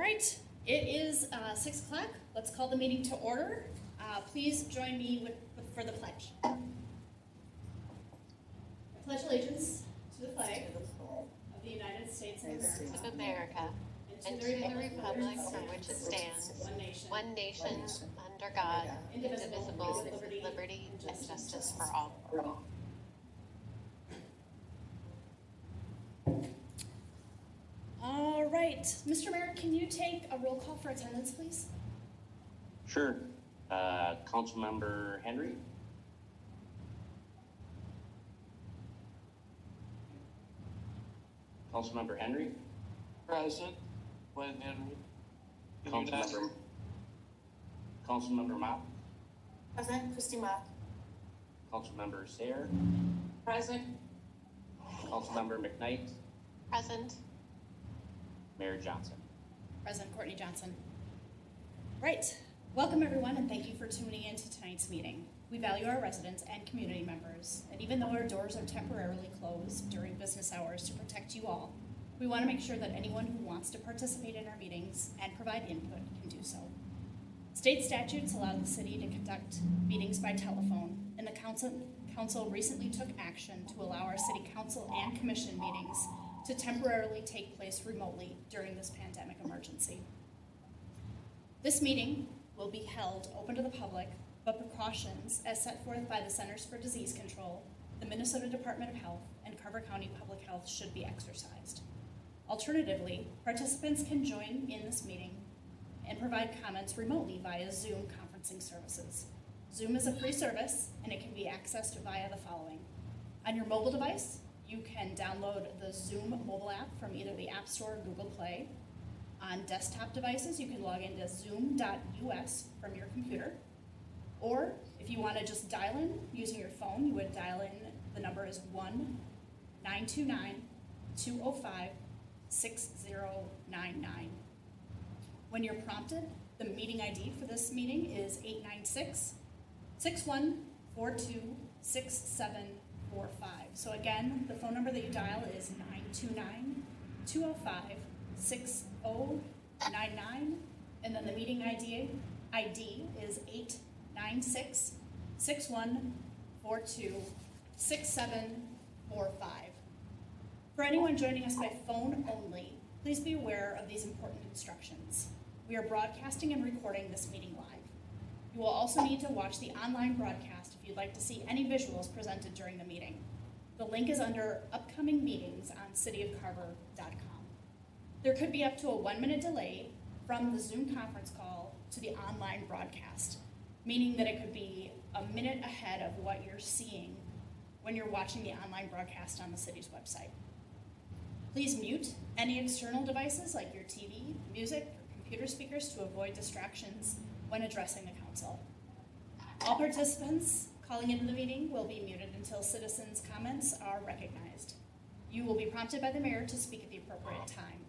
right, it is 6 o'clock. Let's call the meeting to order. Please join me for the pledge. I pledge allegiance to the flag of the United States of America, and to the republic for which it stands, one nation, under God, indivisible, with liberty and justice for all. All right, Mr. Mayor, can you take a roll call for attendance, please? Sure. Councilmember Henry? Councilmember Henry? Present. Glenn Henry. Councilmember Mott? Present. Christy Mott. Councilmember Sayre? Present. Councilmember McKnight? Present. Mayor Johnson? President Courtney Johnson. Right. Welcome, everyone, and thank you for tuning in to tonight's meeting. We value our residents and community members, and even though our doors are temporarily closed during business hours to protect you all, we want to make sure that anyone who wants to participate in our meetings and provide input can do so. State statutes allow the city to conduct meetings by telephone, and the council recently took action to allow our city council and commission meetings to temporarily take place remotely during this pandemic emergency. This meeting will be held open to the public, but precautions as set forth by the Centers for Disease Control, the Minnesota Department of Health, and Carver County Public Health should be exercised. Alternatively, participants can join in this meeting and provide comments remotely via Zoom conferencing services. Zoom is a free service, and it can be accessed via the following. On your mobile device, you can download the Zoom mobile app from either the App Store or Google Play. On desktop devices, you can log into zoom.us from your computer. Or if you want to just dial in using your phone, you would dial in, the number is 1-929-205-6099. When you're prompted, the meeting ID for this meeting is 896-6142-6745. So again, the phone number that you dial is 929-205-6099, and then the meeting ID is 896-6142-6745. For anyone joining us by phone only, please be aware of these important instructions. We are broadcasting and recording this meeting live. You will also need to watch the online broadcast if you'd like to see any visuals presented during the meeting. The link is under upcoming meetings on cityofcarver.com. There could be up to a 1-minute delay from the Zoom conference call to the online broadcast, meaning that it could be a minute ahead of what you're seeing when you're watching the online broadcast on the city's website. Please mute any external devices like your TV, music, or computer speakers to avoid distractions when addressing the council. All participants calling into the meeting will be muted until citizens' comments are recognized. You will be prompted by the mayor to speak at the appropriate time.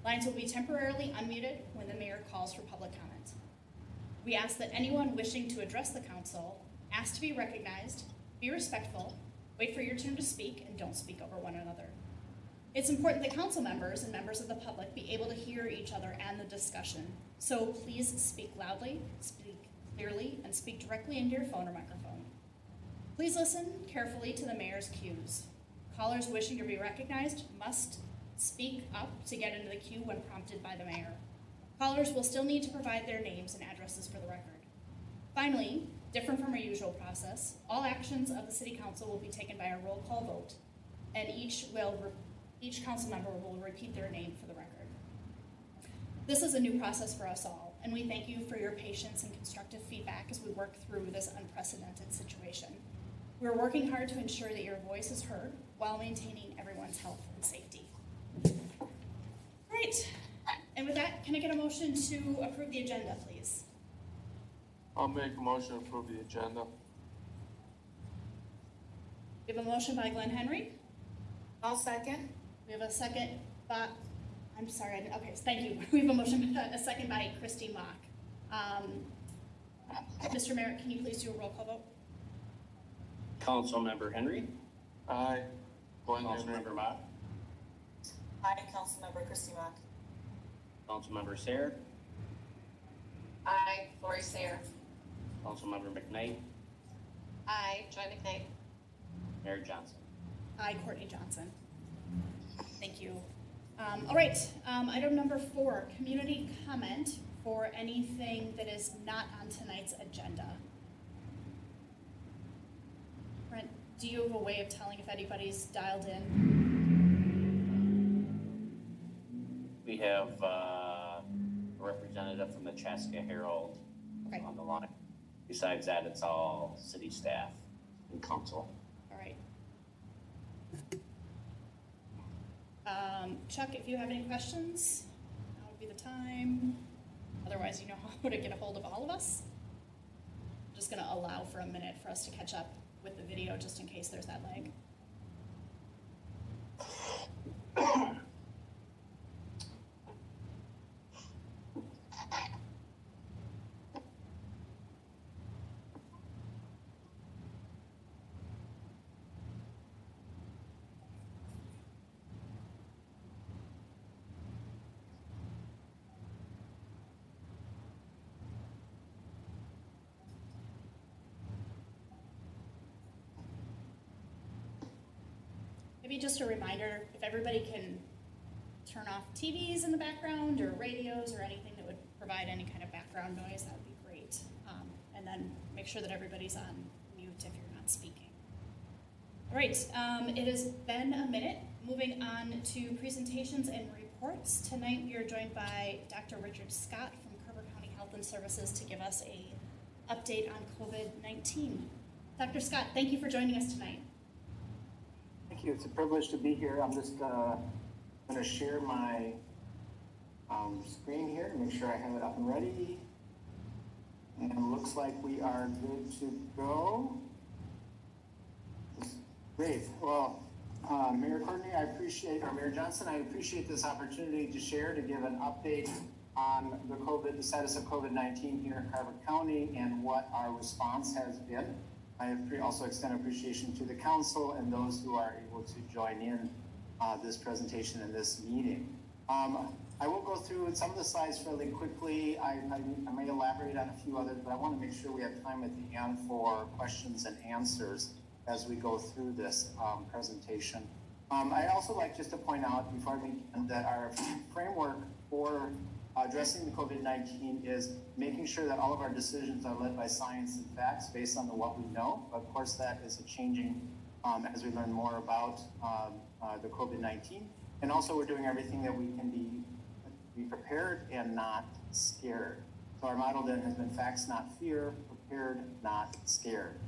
Lines will be temporarily unmuted when the mayor calls for public comment. We ask that anyone wishing to address the council ask to be recognized, be respectful, wait for your turn to speak, and don't speak over one another. It's important that council members and members of the public be able to hear each other and the discussion. So please speak loudly, speak clearly, and speak directly into your phone or microphone. Please listen carefully to the mayor's cues. Callers wishing to be recognized must speak up to get into the queue when prompted by the mayor. Callers will still need to provide their names and addresses for the record. Finally, different from our usual process, all actions of the city council will be taken by a roll call vote, and each council member will repeat their name for the record. This is a new process for us all, and we thank you for your patience and constructive feedback as we work through this unprecedented situation. We're working hard to ensure that your voice is heard while maintaining everyone's health and safety. Great. And with that, can I get a motion to approve the agenda, please? I'll make a motion to approve the agenda. We have a motion by Glenn Henry. I'll second. We have a second by, I'm sorry, okay, thank you. We have a motion, a second by Christy Mock. Mr. Merritt, can you please do a roll call vote? Councilmember Henry? Aye. Glenn Henry. Councilmember Mott? Aye. Councilmember Christy Mock. Councilmember Sayer, Aye. Lori Sayer. Councilmember McKnight, Aye. Joy McKnight. Mayor Johnson. Aye, Courtney Johnson. Thank you. All right, item number 4, community comment for anything that is not on tonight's agenda. Brent, do you have a way of telling if anybody's dialed in? We have a representative from the Chaska Herald Okay, on the line. Besides that, it's all city staff and council. all right. Chuck, if you have any questions, now would be the time. Otherwise, you know how to get a hold of all of us. I'm just gonna allow for a minute for us to catch up with the video just in case there's that lag. Maybe just a reminder, if everybody can turn off TVs in the background or radios or anything that would provide any kind of background noise, that would be great. And then make sure that everybody's on mute if you're not speaking. All right, it has been a minute. Moving on to presentations and reports. Tonight we are joined by Dr. Richard Scott from Carver County Health and Services to give us a update on COVID-19. Dr. Scott, thank you for joining us tonight. Thank you. It's a privilege to be here. I'm just going to share my screen here to make sure I have it up and ready. And it looks like we are good to go. Great. Well, Mayor Courtney, Mayor Johnson, I appreciate this opportunity to share, to give an update on the status of COVID-19 here in Carver County and what our response has been. I also extend appreciation to the council and those who are able to join in this presentation and this meeting. I will go through some of the slides fairly quickly. I may elaborate on a few others, but I want to make sure we have time at the end for questions and answers as we go through this presentation. I also like just to point out before I begin that our framework for addressing the COVID-19 is making sure that all of our decisions are led by science and facts based on what we know. Of course, that is changing as we learn more about the COVID-19. And also we're doing everything that we can be prepared and not scared. So our motto then has been facts, not fear, prepared, not scared.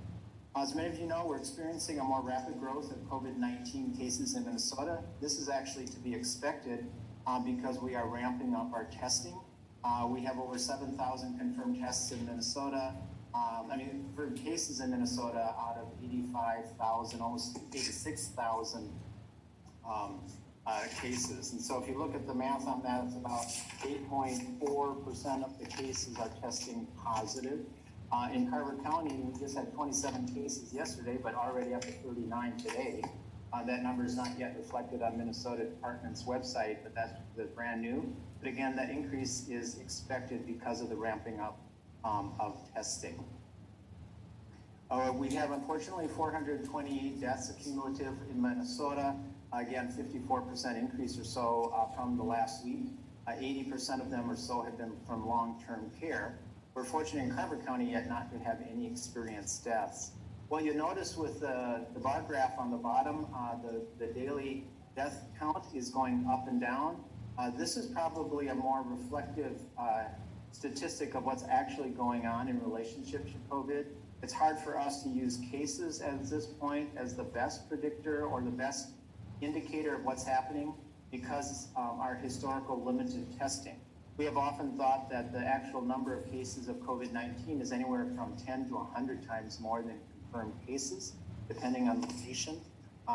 As many of you know, we're experiencing a more rapid growth of COVID-19 cases in Minnesota. This is actually to be expected because we are ramping up our testing. We have over 7,000 confirmed tests in Minnesota. For cases in Minnesota out of 85,000, almost 86,000 cases. And so if you look at the math on that, it's about 8.4% of the cases are testing positive. In Carver County, we just had 27 cases yesterday, but already up to 39 today. That number is not yet reflected on Minnesota Department's website, but that's brand new. But again, that increase is expected because of the ramping up of testing. We have unfortunately 428 deaths cumulative in Minnesota. Again, 54% increase or so from the last week. 80% of them or so have been from long-term care. We're fortunate in Carver County yet not to have any experienced deaths. Well, you notice with the bar graph on the bottom, the daily death count is going up and down. This is probably a more reflective statistic of what's actually going on in relationship to COVID. It's hard for us to use cases at this point as the best predictor or the best indicator of what's happening because our historical limited testing. We have often thought that the actual number of cases of COVID-19 is anywhere from 10 to 100 times more than confirmed cases, depending on location.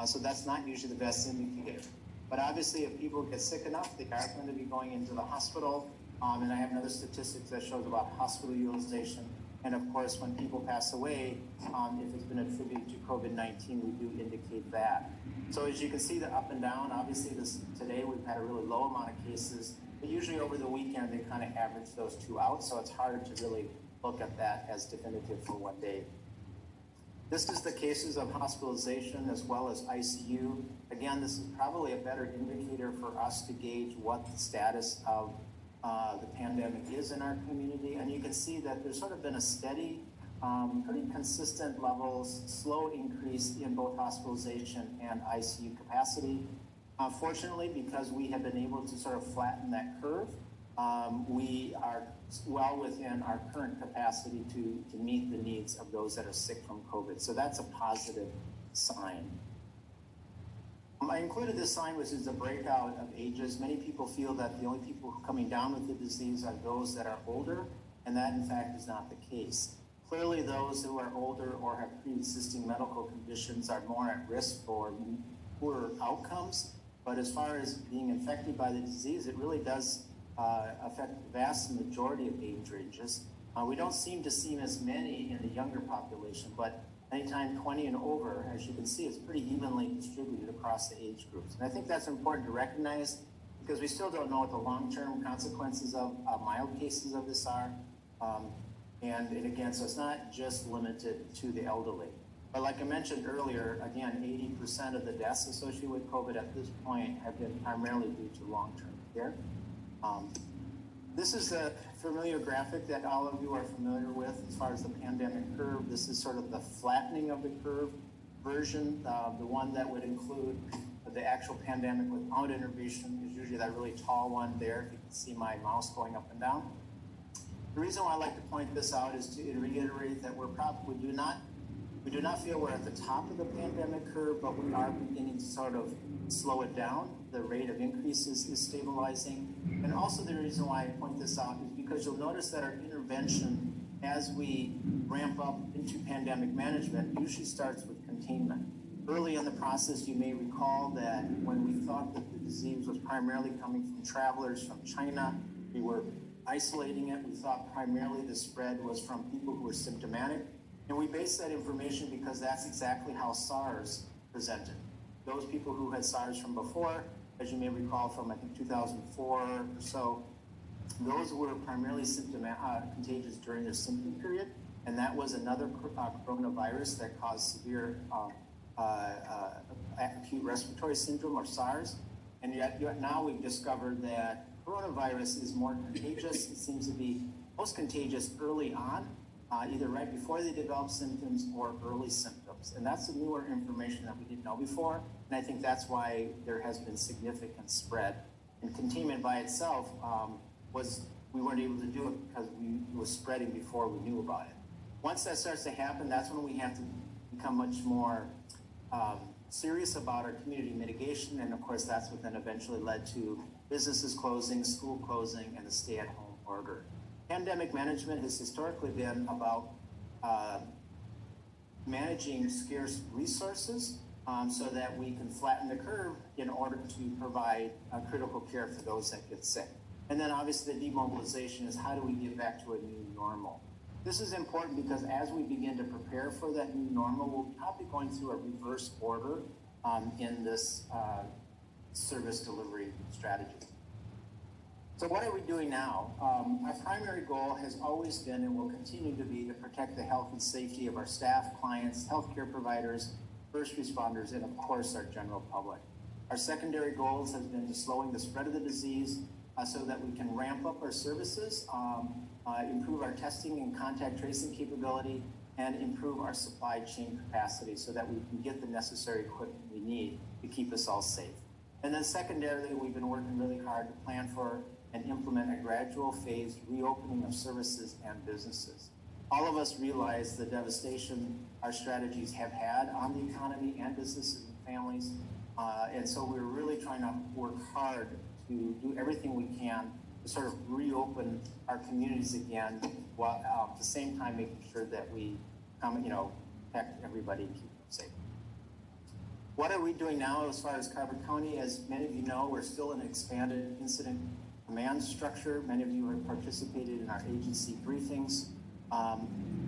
So that's not usually the best indicator. But obviously, if people get sick enough, they are going to be going into the hospital. And I have another statistics that shows about hospital utilization. And of course, when people pass away, if it's been attributed to COVID-19, we do indicate that. So as you can see the up and down, obviously today we've had a really low amount of cases. but usually over the weekend, they kind of average those two out, so it's hard to really look at that as definitive for one day. This is the cases of hospitalization as well as ICU. Again, this is probably a better indicator for us to gauge what the status of the pandemic is in our community. And you can see that there's sort of been a steady, pretty consistent levels, slow increase in both hospitalization and ICU capacity. Fortunately, because we have been able to sort of flatten that curve, we are well within our current capacity to meet the needs of those that are sick from COVID. So that's a positive sign. I included this sign, which is a breakout of ages. Many people feel that the only people coming down with the disease are those that are older, and that in fact is not the case. Clearly, those who are older or have pre-existing medical conditions are more at risk for poorer outcomes. But as far as being infected by the disease, it really does affect the vast majority of age ranges. We don't seem to see as many in the younger population, but anytime 20 and over, as you can see, it's pretty evenly distributed across the age groups. And I think that's important to recognize because we still don't know what the long-term consequences of mild cases of this are. And again, so it's not just limited to the elderly. But like I mentioned earlier, again, 80% of the deaths associated with COVID at this point have been primarily due to long-term care. This is a familiar graphic that all of you are familiar with as far as the pandemic curve. This is sort of the flattening of the curve version. The one that would include the actual pandemic without intervention is usually that really tall one there. You can see my mouse going up and down. The reason why I like to point this out is to reiterate that we do not feel we're at the top of the pandemic curve, but we are beginning to sort of slow it down. The rate of increases is stabilizing. And also the reason why I point this out is because you'll notice that our intervention as we ramp up into pandemic management usually starts with containment. Early in the process, you may recall that when we thought that the disease was primarily coming from travelers from China, we were isolating it. We thought primarily the spread was from people who were symptomatic. And we based that information because that's exactly how SARS presented. Those people who had SARS from before, as you may recall from I think 2004 or so, those were primarily contagious during their symptom period. And that was another coronavirus that caused severe acute respiratory syndrome or SARS. And yet now we've discovered that coronavirus is more contagious. It seems to be most contagious early on, either right before they develop symptoms or early symptoms. And that's the newer information that we didn't know before. And I think that's why there has been significant spread. And containment by itself we weren't able to do it because it was spreading before we knew about it. Once that starts to happen, that's when we have to become much more serious about our community mitigation. And of course, that's what then eventually led to businesses closing, school closing, and the stay-at-home order. Pandemic management has historically been about managing scarce resources so that we can flatten the curve in order to provide critical care for those that get sick. And then obviously the demobilization is how do we get back to a new normal? This is important because as we begin to prepare for that new normal, we'll probably going through a reverse order in this service delivery strategy. So what are we doing now? Our primary goal has always been and will continue to be to protect the health and safety of our staff, clients, healthcare providers, first responders, and of course our general public. Our secondary goals has been to slowing the spread of the disease so that we can ramp up our services, improve our testing and contact tracing capability, and improve our supply chain capacity so that we can get the necessary equipment we need to keep us all safe. And then secondarily, we've been working really hard to plan for and implement a gradual phased reopening of services and businesses. All of us realize the devastation our strategies have had on the economy and businesses and families. And so we're really trying to work hard to do everything we can to sort of reopen our communities again, while at the same time making sure that we protect everybody and keep them safe. What are we doing now as far as Carver County? As many of you know, we're still in an expanded incident command structure. Many of you have participated in our agency briefings,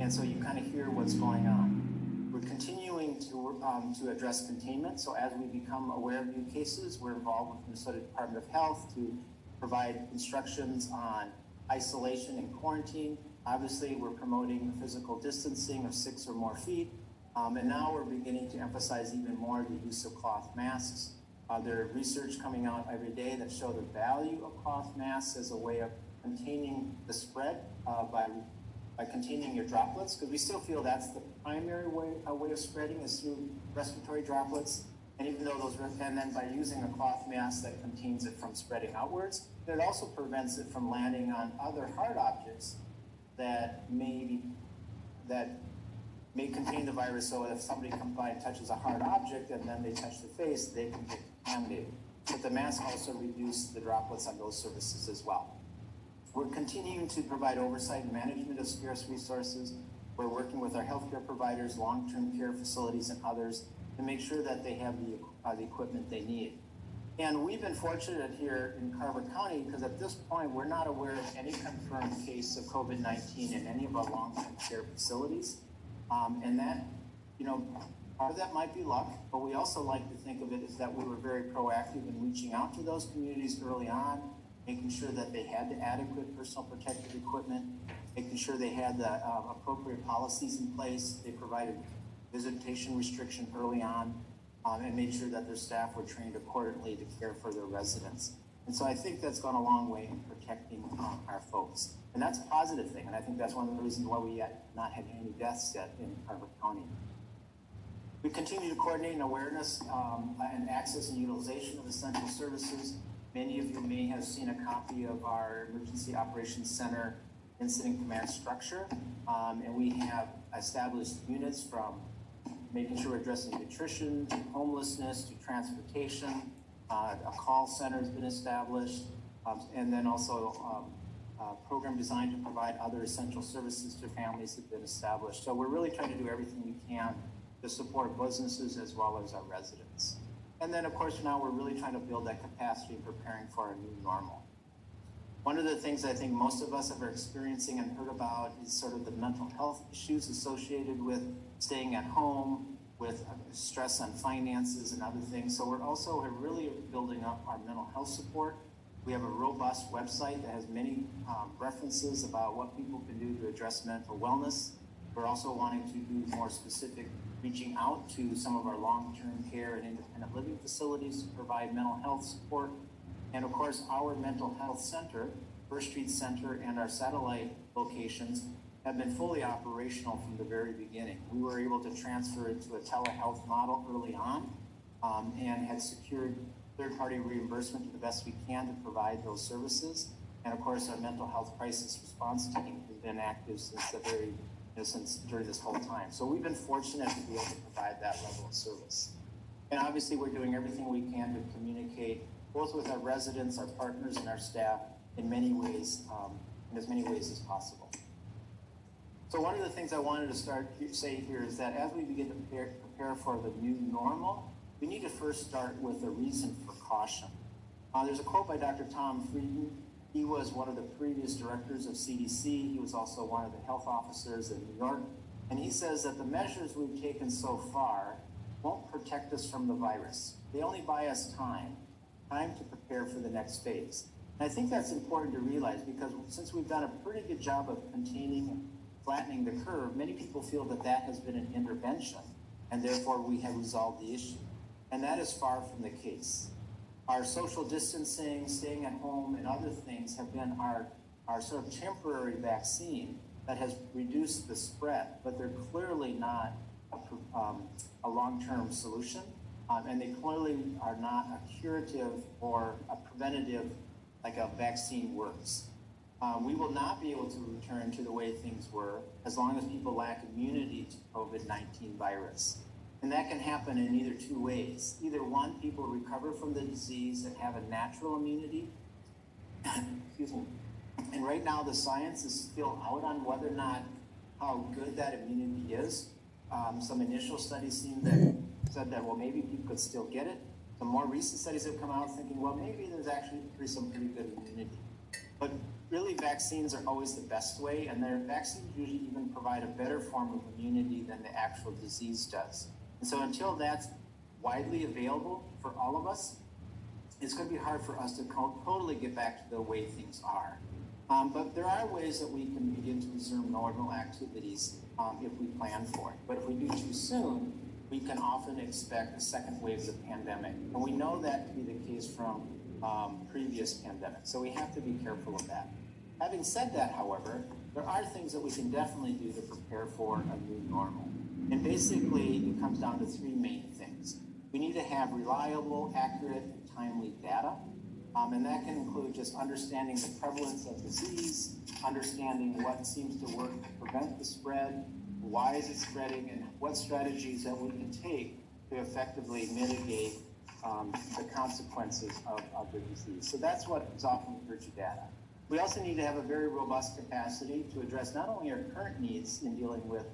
and so you kind of hear what's going on. We're continuing to address containment. So as we become aware of new cases, we're involved with Minnesota Department of Health to provide instructions on isolation and quarantine. Obviously, we're promoting physical distancing of 6 or more feet. And now we're beginning to emphasize even more the use of cloth masks. There's research coming out every day that show the value of cloth masks as a way of containing the spread by containing your droplets, because we still feel that's the primary way of spreading is through respiratory droplets. And even though and then by using a cloth mask that contains it from spreading outwards, it also prevents it from landing on other hard objects that may contain the virus. So if somebody comes by and touches a hard object and then they touch the face, they can get contaminated. But the mask also reduces the droplets on those surfaces as well. We're continuing to provide oversight and management of scarce resources. We're working with our healthcare providers, long-term care facilities, and others to make sure that they have the equipment they need. And we've been fortunate here in Carver County because at this point, we're not aware of any confirmed case of COVID-19 in any of our long-term care facilities. And that, part of that might be luck, but we also like to think of it as that we were very proactive in reaching out to those communities early on, making sure that they had the adequate personal protective equipment, making sure they had the appropriate policies in place. They provided visitation restriction early on, and made sure that their staff were trained accordingly to care for their residents. And so I think that's gone a long way in protecting our folks. And that's a positive thing. And I think that's one of the reasons why we yet not had any deaths yet in Carver County. We continue to coordinate awareness and access and utilization of essential services. Many of you may have seen a copy of our Emergency Operations Center Incident Command structure. And we have established units from making sure we're addressing nutrition, to homelessness, to transportation. A call center has been established, and then also a program designed to provide other essential services to families have been established. So we're really trying to do everything we can to support businesses as well as our residents. And then, of course, now we're really trying to build that capacity and preparing for a new normal. One of the things I think most of us are experiencing and heard about is sort of the mental health issues associated with staying at home, with stress on finances and other things. So we're also really building up our mental health support. We have a robust website that has many references about what people can do to address mental wellness. We're also wanting to do more specific reaching out to some of our long-term care and independent living facilities to provide mental health support. And of course, our mental health center, First Street Center, and our satellite locations have been fully operational from the very beginning. We were able to transfer it to a telehealth model early on and had secured third-party reimbursement to the best we can to provide those services. And of course, our mental health crisis response team has been active since during this whole time. So we've been fortunate to be able to provide that level of service. And obviously, we're doing everything we can to communicate both with our residents, our partners, and our staff in many ways, in as many ways as possible. So one of the things I wanted to say here is that as we begin to prepare for the new normal, we need to first start with a reason for caution. There's a quote by Dr. Tom Frieden. He was one of the previous directors of CDC. He was also one of the health officers in New York. And he says that the measures we've taken so far won't protect us from the virus. They only buy us time to prepare for the next phase. And I think that's important to realize because since we've done a pretty good job of containing and flattening the curve, many people feel that that has been an intervention and therefore we have resolved the issue. And that is far from the case. Our social distancing, staying at home, and other things have been our sort of temporary vaccine that has reduced the spread, but they're clearly not a long-term solution. And they clearly are not a curative or a preventative like a vaccine works. We will not be able to return to the way things were as long as people lack immunity to COVID-19 virus. And that can happen in either two ways. Either one, people recover from the disease and have a natural immunity. Excuse me. And right now the science is still out on whether or not how good that immunity is. Some initial studies said that, well, maybe people could still get it. Some more recent studies have come out thinking, well, maybe there's actually some pretty good immunity. But really, vaccines are always the best way, and their vaccines usually even provide a better form of immunity than the actual disease does. And so until that's widely available for all of us, it's going to be hard for us to totally get back to the way things are. But there are ways that we can begin to resume normal activities if we plan for it. But if we do too soon, we can often expect a second wave of the pandemic. And we know that to be the case from previous pandemics. So we have to be careful of that. Having said that, however, there are things that we can definitely do to prepare for a new normal. And basically, it comes down to three main things. We need to have reliable, accurate, and timely data. And that can include just understanding the prevalence of disease, understanding what seems to work to prevent the spread, why is it spreading, and what strategies that we can take to effectively mitigate the consequences of the disease. So that's what is often referred to data. We also need to have a very robust capacity to address not only our current needs in dealing with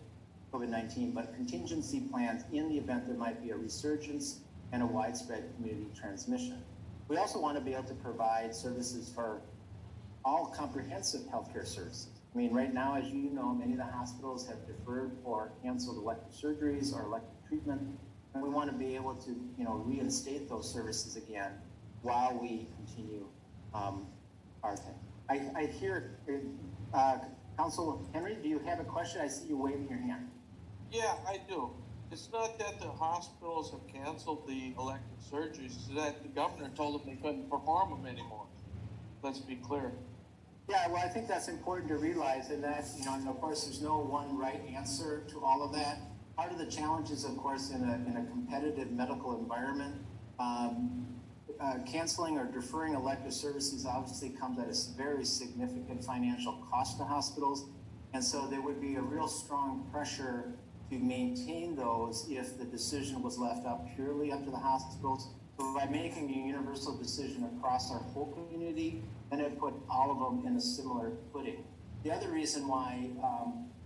COVID-19, but contingency plans in the event there might be a resurgence and a widespread community transmission. We also want to be able to provide services for all comprehensive healthcare services. I mean, right now, as you know, many of the hospitals have deferred or canceled elective surgeries or elective treatment, and we want to be able to, reinstate those services again while we continue our thing. I hear, Council Henry, do you have a question? I see you waving your hand. Yeah, I do. It's not that the hospitals have canceled the elective surgeries, it's that the governor told them they couldn't perform them anymore. Let's be clear. Yeah, well, I think that's important to realize, and that, and of course, there's no one right answer to all of that. Part of the challenges, of course, in a competitive medical environment, canceling or deferring elective services obviously comes at a very significant financial cost to hospitals. And so there would be a real strong pressure to maintain those if the decision was left up purely up to the hospitals. So by making a universal decision across our whole community, then it put all of them in a similar footing. The other reason why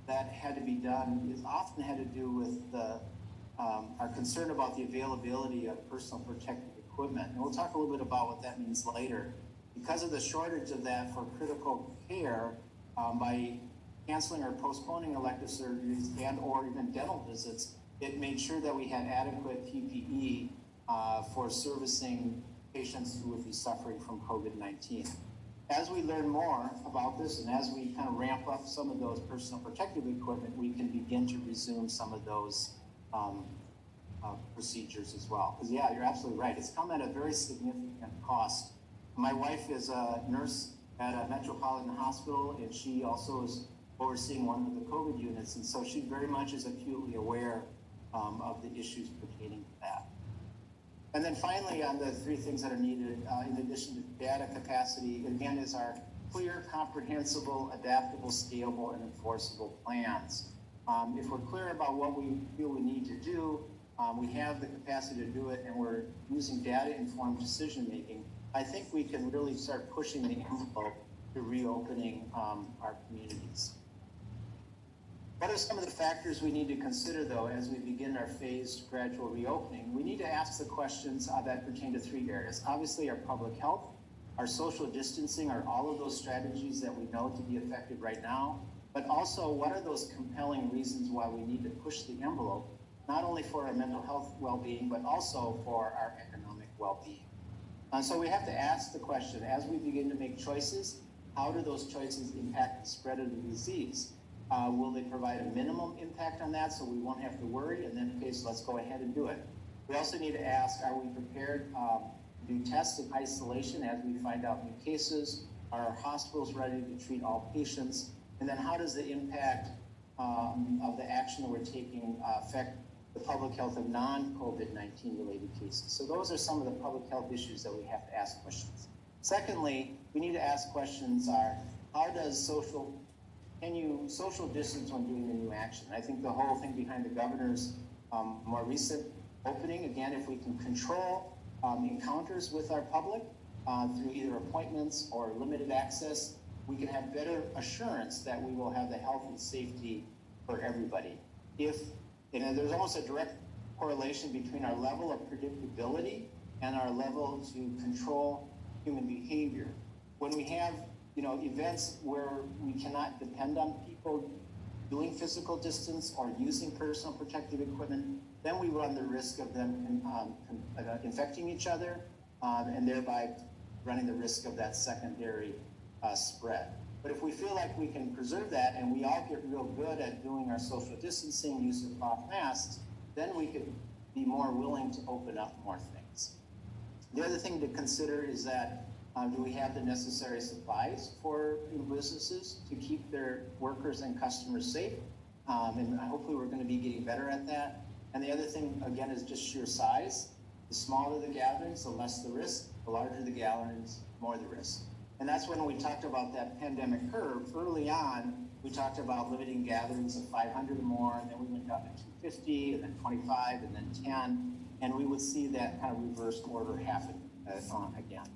that had to be done is often had to do with our concern about the availability of personal protective equipment. And we'll talk a little bit about what that means later. Because of the shortage of that for critical care, by canceling or postponing elective surgeries and or even dental visits, it made sure that we had adequate PPE for servicing patients who would be suffering from COVID-19. As we learn more about this and as we kind of ramp up some of those personal protective equipment, we can begin to resume some of those procedures as well. Because yeah, you're absolutely right. It's come at a very significant cost. My wife is a nurse at a Metropolitan Hospital, and she also is overseeing one of the COVID units. And so she very much is acutely aware of the issues pertaining to that. And then finally, on the three things that are needed, in addition to data capacity, again, is our clear, comprehensible, adaptable, scalable, and enforceable plans. If we're clear about what we feel we need to do, we have the capacity to do it, and we're using data-informed decision-making, I think we can really start pushing the envelope to reopening our communities. What are some of the factors we need to consider, though, as we begin our phased gradual reopening? We need to ask the questions that pertain to three areas. Obviously, our public health, our social distancing, are all of those strategies that we know to be effective right now, but also what are those compelling reasons why we need to push the envelope, not only for our mental health well-being, but also for our economic well-being. So we have to ask the question, as we begin to make choices, how do those choices impact the spread of the disease? Will they provide a minimum impact on that so we won't have to worry? And then, okay, so let's go ahead and do it. We also need to ask, are we prepared to do tests in isolation as we find out new cases? Are our hospitals ready to treat all patients? And then how does the impact of the action that we're taking affect the public health of non-COVID-19 related cases? So those are some of the public health issues that we have to ask questions. Secondly, we need to ask questions how does social distance when doing the new action? I think the whole thing behind the governor's more recent opening, again, if we can control encounters with our public through either appointments or limited access, we can have better assurance that we will have the health and safety for everybody. And there's almost a direct correlation between our level of predictability and our level to control human behavior. When we have events where we cannot depend on people doing physical distance or using personal protective equipment, then we run the risk of them infecting each other and thereby running the risk of that secondary spread. But if we feel like we can preserve that and we all get real good at doing our social distancing, use of cloth masks, then we could be more willing to open up more things. The other thing to consider is that do we have the necessary supplies for businesses to keep their workers and customers safe? And hopefully we're going to be getting better at that. And the other thing, again, is just sheer size. The smaller the gatherings, the less the risk. The larger the gatherings, more the risk. And that's when we talked about that pandemic curve. Early on, we talked about limiting gatherings of 500 or more, and then we went down to 250, and then 25, and then 10. And we would see that kind of reversed order happen again.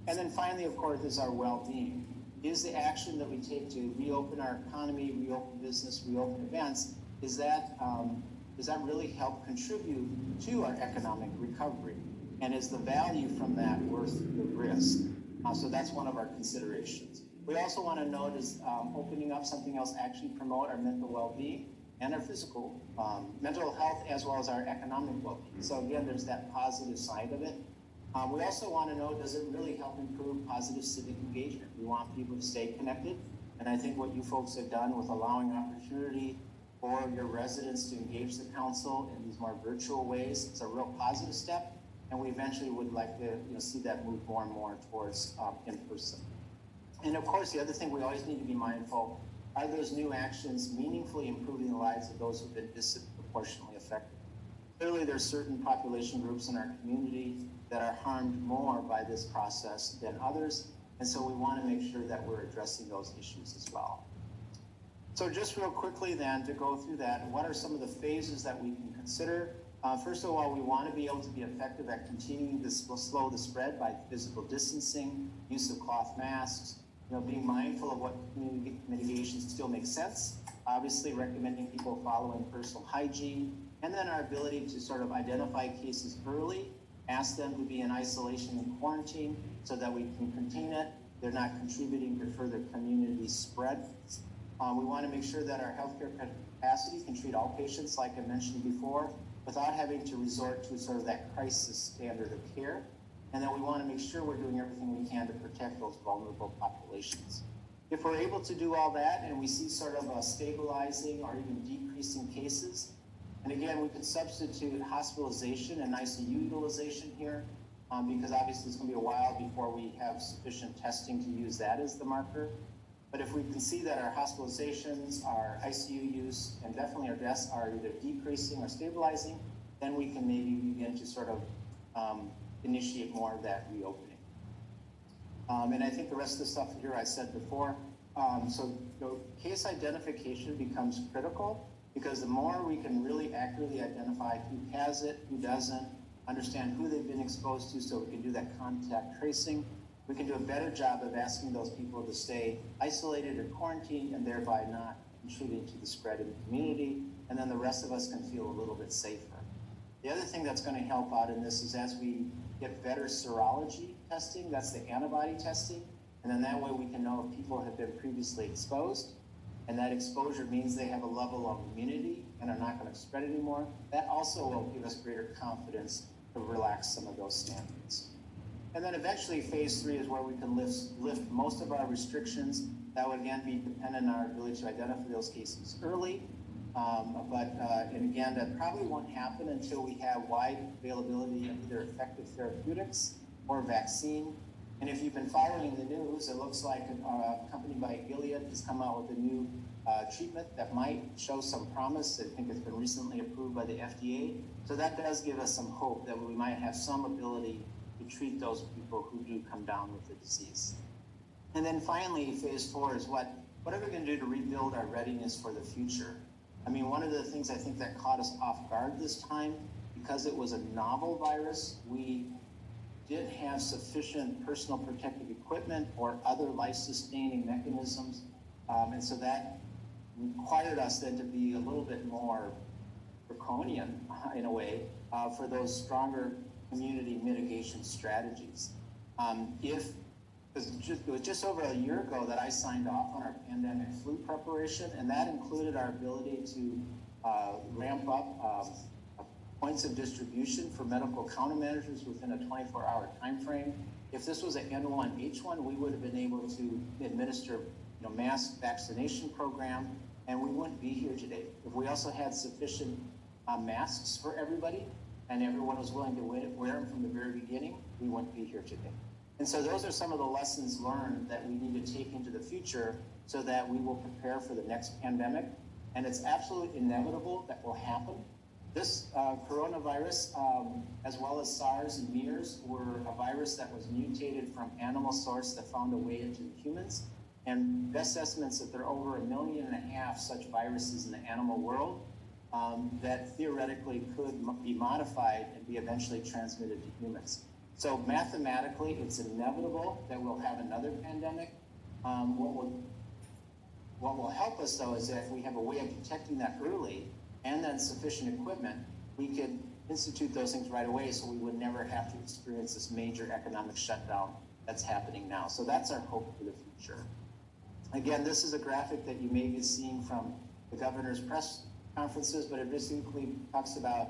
And then finally, of course, is our well-being. Is the action that we take to reopen our economy, reopen business, reopen events, does that really help contribute to our economic recovery? And is the value from that worth the risk? So that's one of our considerations. We also want to note is opening up something else actually promote our mental well-being and our physical mental health as well as our economic well-being. So again, there's that positive side of it. We also want to know, does it really help improve positive civic engagement? We want people to stay connected. And I think what you folks have done with allowing opportunity for your residents to engage the council in these more virtual ways, it's a real positive step. And we eventually would like to see that move more and more towards in person. And of course, the other thing we always need to be mindful, are those new actions meaningfully improving the lives of those who've been disproportionately affected? Clearly, there's certain population groups in our community that are harmed more by this process than others. And so we want to make sure that we're addressing those issues as well. So just real quickly then, to go through that, what are some of the phases that we can consider? First of all, we want to be able to be effective at continuing to slow the spread by physical distancing, use of cloth masks, being mindful of what community mitigations still make sense, obviously recommending people following personal hygiene, and then our ability to sort of identify cases early, ask them to be in isolation and quarantine so that we can contain it. They're not contributing to further community spread. We want to make sure that our healthcare capacity can treat all patients, like I mentioned before, without having to resort to sort of that crisis standard of care. And then we want to make sure we're doing everything we can to protect those vulnerable populations. If we're able to do all that and we see sort of a stabilizing or even decreasing cases, and again, we could substitute hospitalization and ICU utilization here because obviously it's going to be a while before we have sufficient testing to use that as the marker. But if we can see that our hospitalizations, our ICU use, and definitely our deaths are either decreasing or stabilizing, then we can maybe begin to sort of initiate more of that reopening. And I think the rest of the stuff here I said before. So case identification becomes critical because the more we can really accurately identify who has it, who doesn't, understand who they've been exposed to so we can do that contact tracing, we can do a better job of asking those people to stay isolated or quarantined and thereby not contributing to the spread in the community, and then the rest of us can feel a little bit safer. The other thing that's going to help out in this is as we get better serology testing, that's the antibody testing, and then that way we can know if people have been previously exposed, and that exposure means they have a level of immunity and are not going to spread anymore. That also will give us greater confidence to relax some of those standards. And then eventually phase 3 is where we can lift most of our restrictions. That would again be dependent on our ability to identify those cases early. And again, that probably won't happen until we have wide availability of either effective therapeutics or vaccine. And if you've been following the news, it looks like a company by Gilead has come out with a new treatment that might show some promise. I think it's been recently approved by the FDA. So that does give us some hope that we might have some ability to treat those people who do come down with the disease. And then finally, phase 4 is what are we going to do to rebuild our readiness for the future? I mean, one of the things I think that caught us off guard this time, because it was a novel virus, we didn't have sufficient personal protective equipment or other life-sustaining mechanisms. And so that required us then to be a little bit more draconian in a way for those stronger community mitigation strategies. It was just over a year ago that I signed off on our pandemic flu preparation, and that included our ability to ramp up points of distribution for medical counter managers within a 24-hour time frame. If this was an N1H1, we would have been able to administer mass vaccination program, and we wouldn't be here today. If we also had sufficient masks for everybody, and everyone was willing to wear them from the very beginning, we wouldn't be here today. And so those are some of the lessons learned that we need to take into the future so that we will prepare for the next pandemic. And it's absolutely inevitable that will happen. This coronavirus, as well as SARS and MERS, were a virus that was mutated from animal source that found a way into humans. And best estimates that there are over 1.5 million such viruses in the animal world that theoretically could be modified and be eventually transmitted to humans. So mathematically, it's inevitable that we'll have another pandemic. What will help us, though, is that if we have a way of detecting that early and then sufficient equipment, we could institute those things right away so we would never have to experience this major economic shutdown that's happening now. So that's our hope for the future. Again, this is a graphic that you may be seeing from the governor's press conferences, but it basically talks about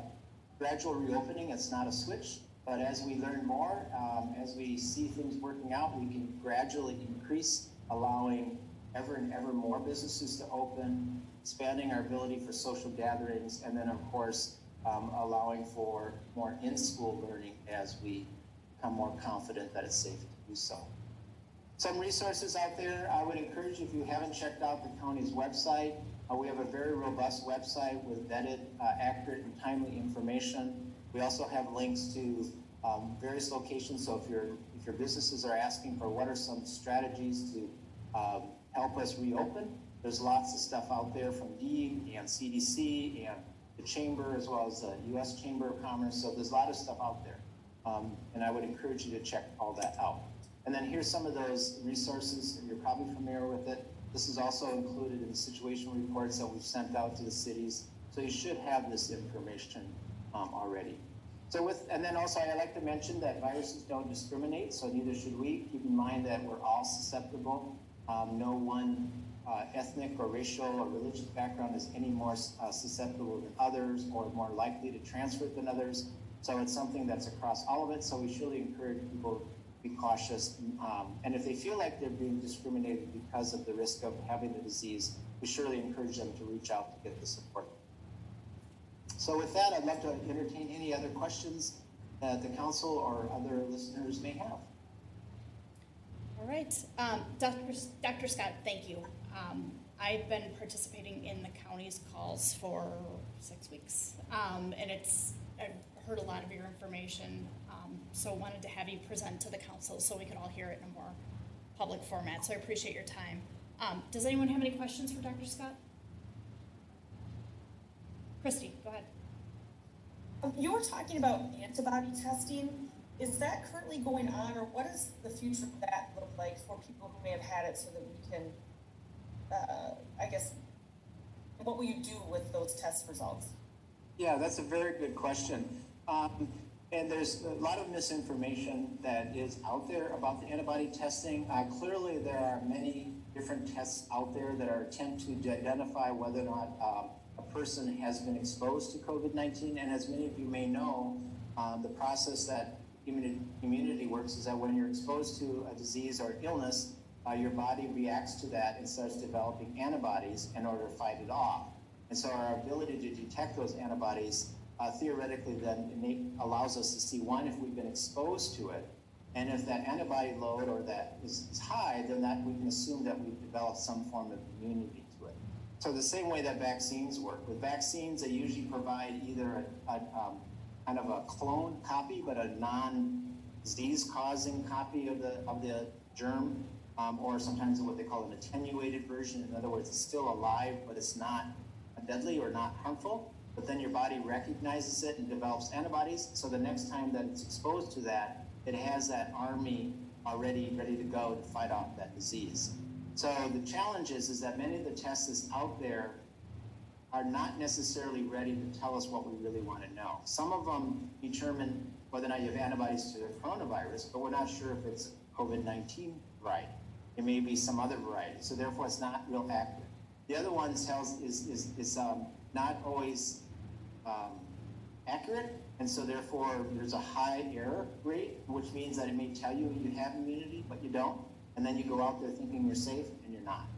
gradual reopening. It's not a switch, but as we learn more, as we see things working out, we can gradually increase, allowing ever and ever more businesses to open, expanding our ability for social gatherings, and then of course, allowing for more in-school learning as we become more confident that it's safe to do so. Some resources out there, I would encourage you, if you haven't checked out the county's website, we have a very robust website with vetted, accurate, and timely information. We also have links to various locations, so if your businesses are asking for what are some strategies to help us reopen, there's lots of stuff out there from DEEG and CDC and the Chamber, as well as the U.S. Chamber of Commerce, so there's a lot of stuff out there. And I would encourage you to check all that out. And then here's some of those resources, and you're probably familiar with it. This is also included in the situation reports that we've sent out to the cities. So you should have this information already. And then also I like to mention that viruses don't discriminate, so neither should we. Keep in mind that we're all susceptible. No one ethnic or racial or religious background is any more susceptible than others or more likely to transfer it than others. So it's something that's across all of it. So we surely encourage people to be cautious. And if they feel like they're being discriminated because of the risk of having the disease, we surely encourage them to reach out to get the support. So with that, I'd love to entertain any other questions that the council or other listeners may have. All right, Dr. Scott, thank you. I've been participating in the county's calls for 6 weeks, and I've heard a lot of your information, so wanted to have you present to the council so we could all hear it in a more public format, so I appreciate your time. Does anyone have any questions for Dr. Scott? Christy, go ahead. You were talking about antibody testing. Is that currently going on, or what does the future of that look like for people who may have had it so that we can, I guess, what will you do with those test results? Yeah, that's a very good question. And there's a lot of misinformation that is out there about the antibody testing. Clearly, there are many different tests out there that are attempt to identify whether or not a person has been exposed to COVID-19. And as many of you may know, the process that immunity works is that when you're exposed to a disease or illness, your body reacts to that and starts developing antibodies in order to fight it off. And so our ability to detect those antibodies theoretically then allows us to see, one, if we've been exposed to it, and if that antibody load or that is high, then that we can assume that we've developed some form of immunity to it. So the same way that vaccines work. With vaccines, they usually provide either a kind of a clone copy, but a non-disease-causing copy of the germ, or sometimes what they call an attenuated version. In other words, it's still alive, but it's not deadly or not harmful. But then your body recognizes it and develops antibodies. So the next time that it's exposed to that, it has that army already ready to go to fight off that disease. So the challenge is that many of the tests out there are not necessarily ready to tell us what we really want to know. Some of them determine whether or not you have antibodies to the coronavirus, but we're not sure if it's COVID-19 variety. It may be some other variety, so therefore it's not real accurate. The other one is not always accurate. And so therefore there's a high error rate, which means that it may tell you you have immunity, but you don't. And then you go out there thinking you're safe and you're not.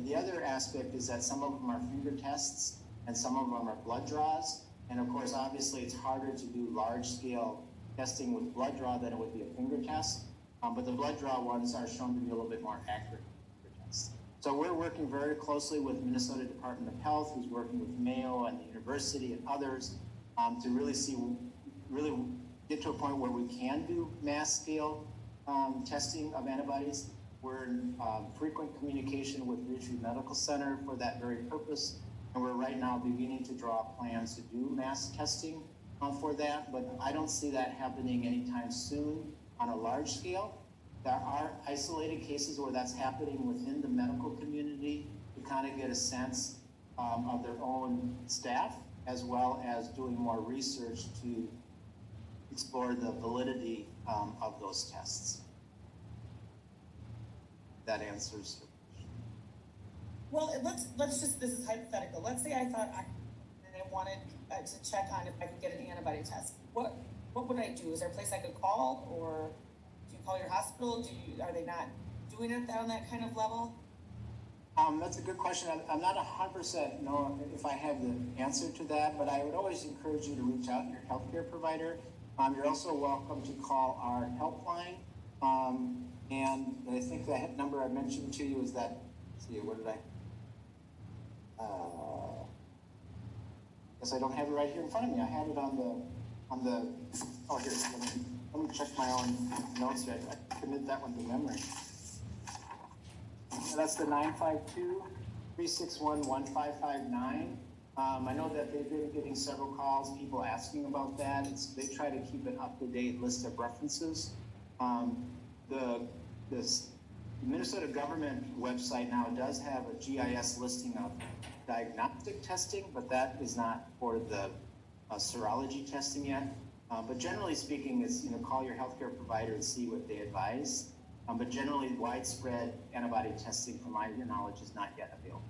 The other aspect is that some of them are finger tests and some of them are blood draws. And of course, obviously it's harder to do large scale testing with blood draw than it would be a finger test. But the blood draw ones are shown to be a little bit more accurate than finger tests. So we're working very closely with Minnesota Department of Health, who's working with Mayo and the university and others to really get to a point where we can do mass scale testing of antibodies. We're in frequent communication with Ridgeview Medical Center for that very purpose. And we're right now beginning to draw plans to do mass testing for that, but I don't see that happening anytime soon on a large scale. There are isolated cases where that's happening within the medical community to kind of get a sense of their own staff, as well as doing more research to explore the validity of those tests. That answers your question. Well, let's just, this is hypothetical. Let's say I thought I wanted to check on if I could get an antibody test. What would I do? Is there a place I could call, or do you call your hospital? Are they not doing it on that kind of level? That's a good question. I'm not 100% know if I have the answer to that, but I would always encourage you to reach out to your healthcare provider. You're also welcome to call our helpline. And I think the number I mentioned to you is that, let's see, what did I? Guess I don't have it right here in front of me. I had it on the, oh, here, let me check my own notes here. I committed that one to memory. That's the 952-361-1559. I know that they've been getting several calls, people asking about that. They try to keep an up-to-date list of references. The Minnesota government website now does have a GIS listing of diagnostic testing, but that is not for the serology testing yet. But generally speaking, it's, call your healthcare provider and see what they advise. But generally, widespread antibody testing, from my knowledge, is not yet available.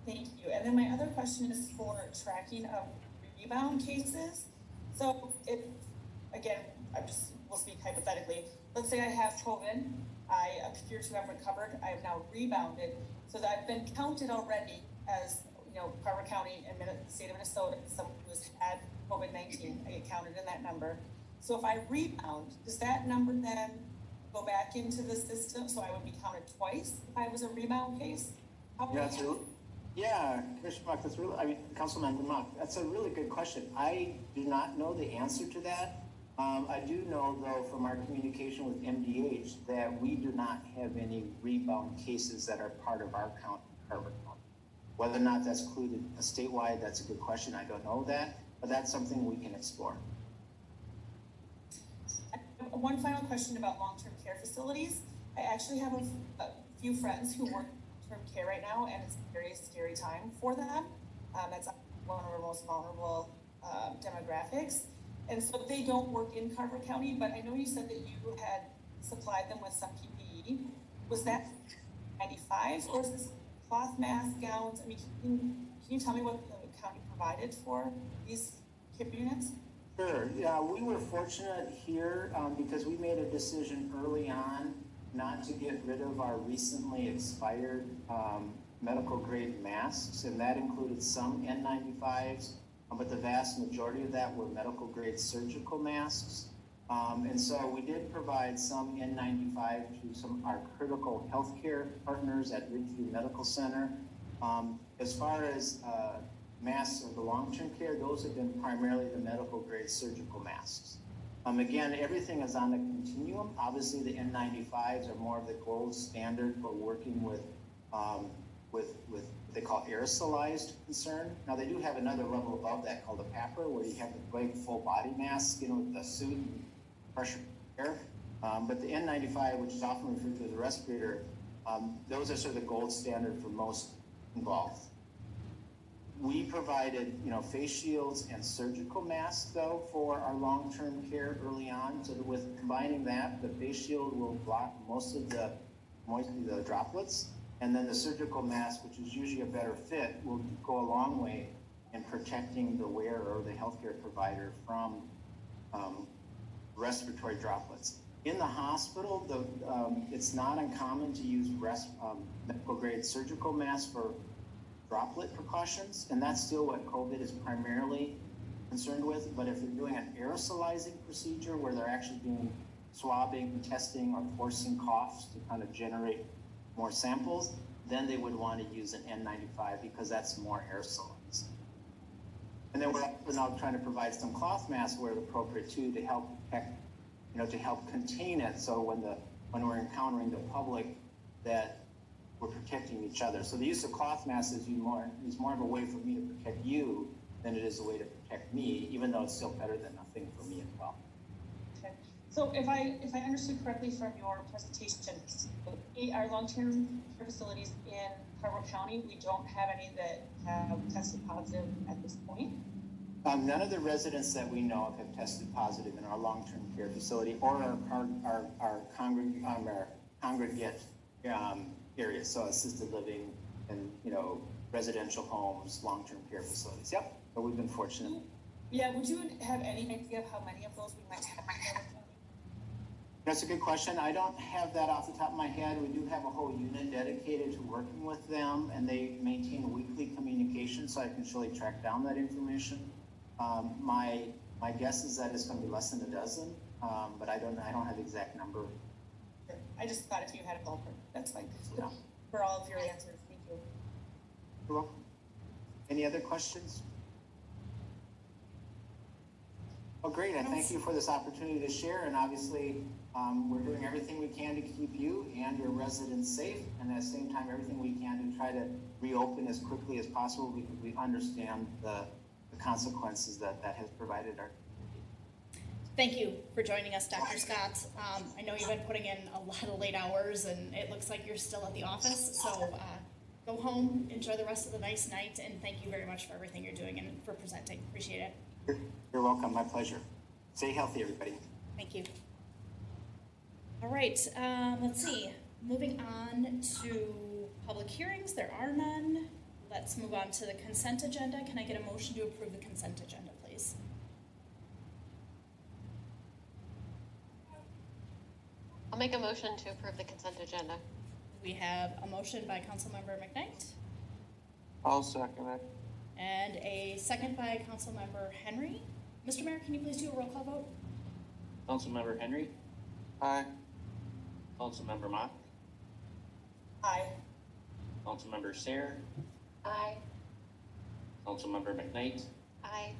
Thank you. And then my other question is for tracking of rebound cases. So if, again, we'll speak hypothetically. Let's say I have COVID, I appear to have recovered, I have now rebounded, so that I've been counted already as, Carver County and the state of Minnesota, someone who has had COVID-19, I get counted in that number. So if I rebound, does that number then go back into the system, so I would be counted twice if I was a rebound case? Yeah, Commissioner Muck, Councilman Muck, that's a really good question. I do not know the answer to that. I do know, though, from our communication with MDH that we do not have any rebound cases that are part of our county, Carver County. Whether or not that's included statewide, that's a good question. I don't know that, but that's something we can explore. One final question about long-term care facilities. I actually have a few friends who work in long-term care right now, and it's a very scary time for them. That's one of our most vulnerable demographics. And so they don't work in Carver County, but I know you said that you had supplied them with some PPE. Was that 95, or is this cloth masks, gowns? I mean, can you tell me what the county provided for these KIP units? Sure. Yeah, we were fortunate here because we made a decision early on not to get rid of our recently expired medical grade masks, and that included some N95s, but the vast majority of that were medical grade surgical masks. And so we did provide some N95 to some of our critical healthcare partners at Ridgeview Medical Center. As far as masks of the long-term care, those have been primarily the medical grade surgical masks. Again, everything is on a continuum. Obviously, the N95s are more of the gold standard for working with what they call aerosolized concern. Now, they do have another level above that called a PAPR, where you have the big full body mask, with the suit and pressure air. But the N95, which is often referred to as a respirator, those are sort of the gold standard for most involved. We provided, face shields and surgical masks, though, for our long-term care early on. So that with combining that, the face shield will block most of the droplets, and then the surgical mask, which is usually a better fit, will go a long way and protecting the wearer or the healthcare provider from respiratory droplets. In the hospital, it's not uncommon to use medical grade surgical masks for droplet precautions, and that's still what COVID is primarily concerned with. But if they're doing an aerosolizing procedure where they're actually doing swabbing, testing, or forcing coughs to kind of generate more samples, then they would want to use an N95 because that's more aerosolized. And then we're also now trying to provide some cloth masks where appropriate too to help protect, to help contain it. So when we're encountering the public, that we're protecting each other. So the use of cloth masks is more of a way for me to protect you than it is a way to protect me, even though it's still better than nothing for me as well. Okay. So if I understood correctly from your presentation, our long-term care facilities in Carver County, we don't have any that have tested positive at this point? None of the residents that we know of have tested positive in our long-term care facility or our congregate areas, so assisted living and residential homes, long-term care facilities. Yep, but we've been fortunate. Yeah, would you have any idea of how many of those we might have? That's a good question. I don't have that off the top of my head. We do have a whole unit dedicated to working with them, and they maintain weekly communication, so I can surely track down that information. My guess is that it's going to be less than a dozen, but I don't have the exact number. Sure. I just thought if you had a ballpark, that's fine. Yeah. For all of your answers, thank you. You're welcome. Any other questions? Well, great. I thank you for this opportunity to share, and obviously we're doing everything we can to keep you and your residents safe, and at the same time, everything we can to try to reopen as quickly as possible because we understand the consequences that has provided our community. Thank you for joining us, Dr. Scott. I know you've been putting in a lot of late hours, and it looks like you're still at the office, so go home, enjoy the rest of the nice night, and thank you very much for everything you're doing and for presenting. Appreciate it. You're welcome. My pleasure. Stay healthy, everybody. Thank you. All right, let's see. Moving on to public hearings, there are none. Let's move on to the consent agenda. Can I get a motion to approve the consent agenda, please? I'll make a motion to approve the consent agenda. We have a motion by Councilmember McKnight I'll second it. and a second by Councilmember Henry. Mr. Mayor, can you please do a roll call vote? Councilmember Henry, Aye. Councilmember Mock, Aye. Councilmember Sayre, Aye. Councilmember McKnight, Aye.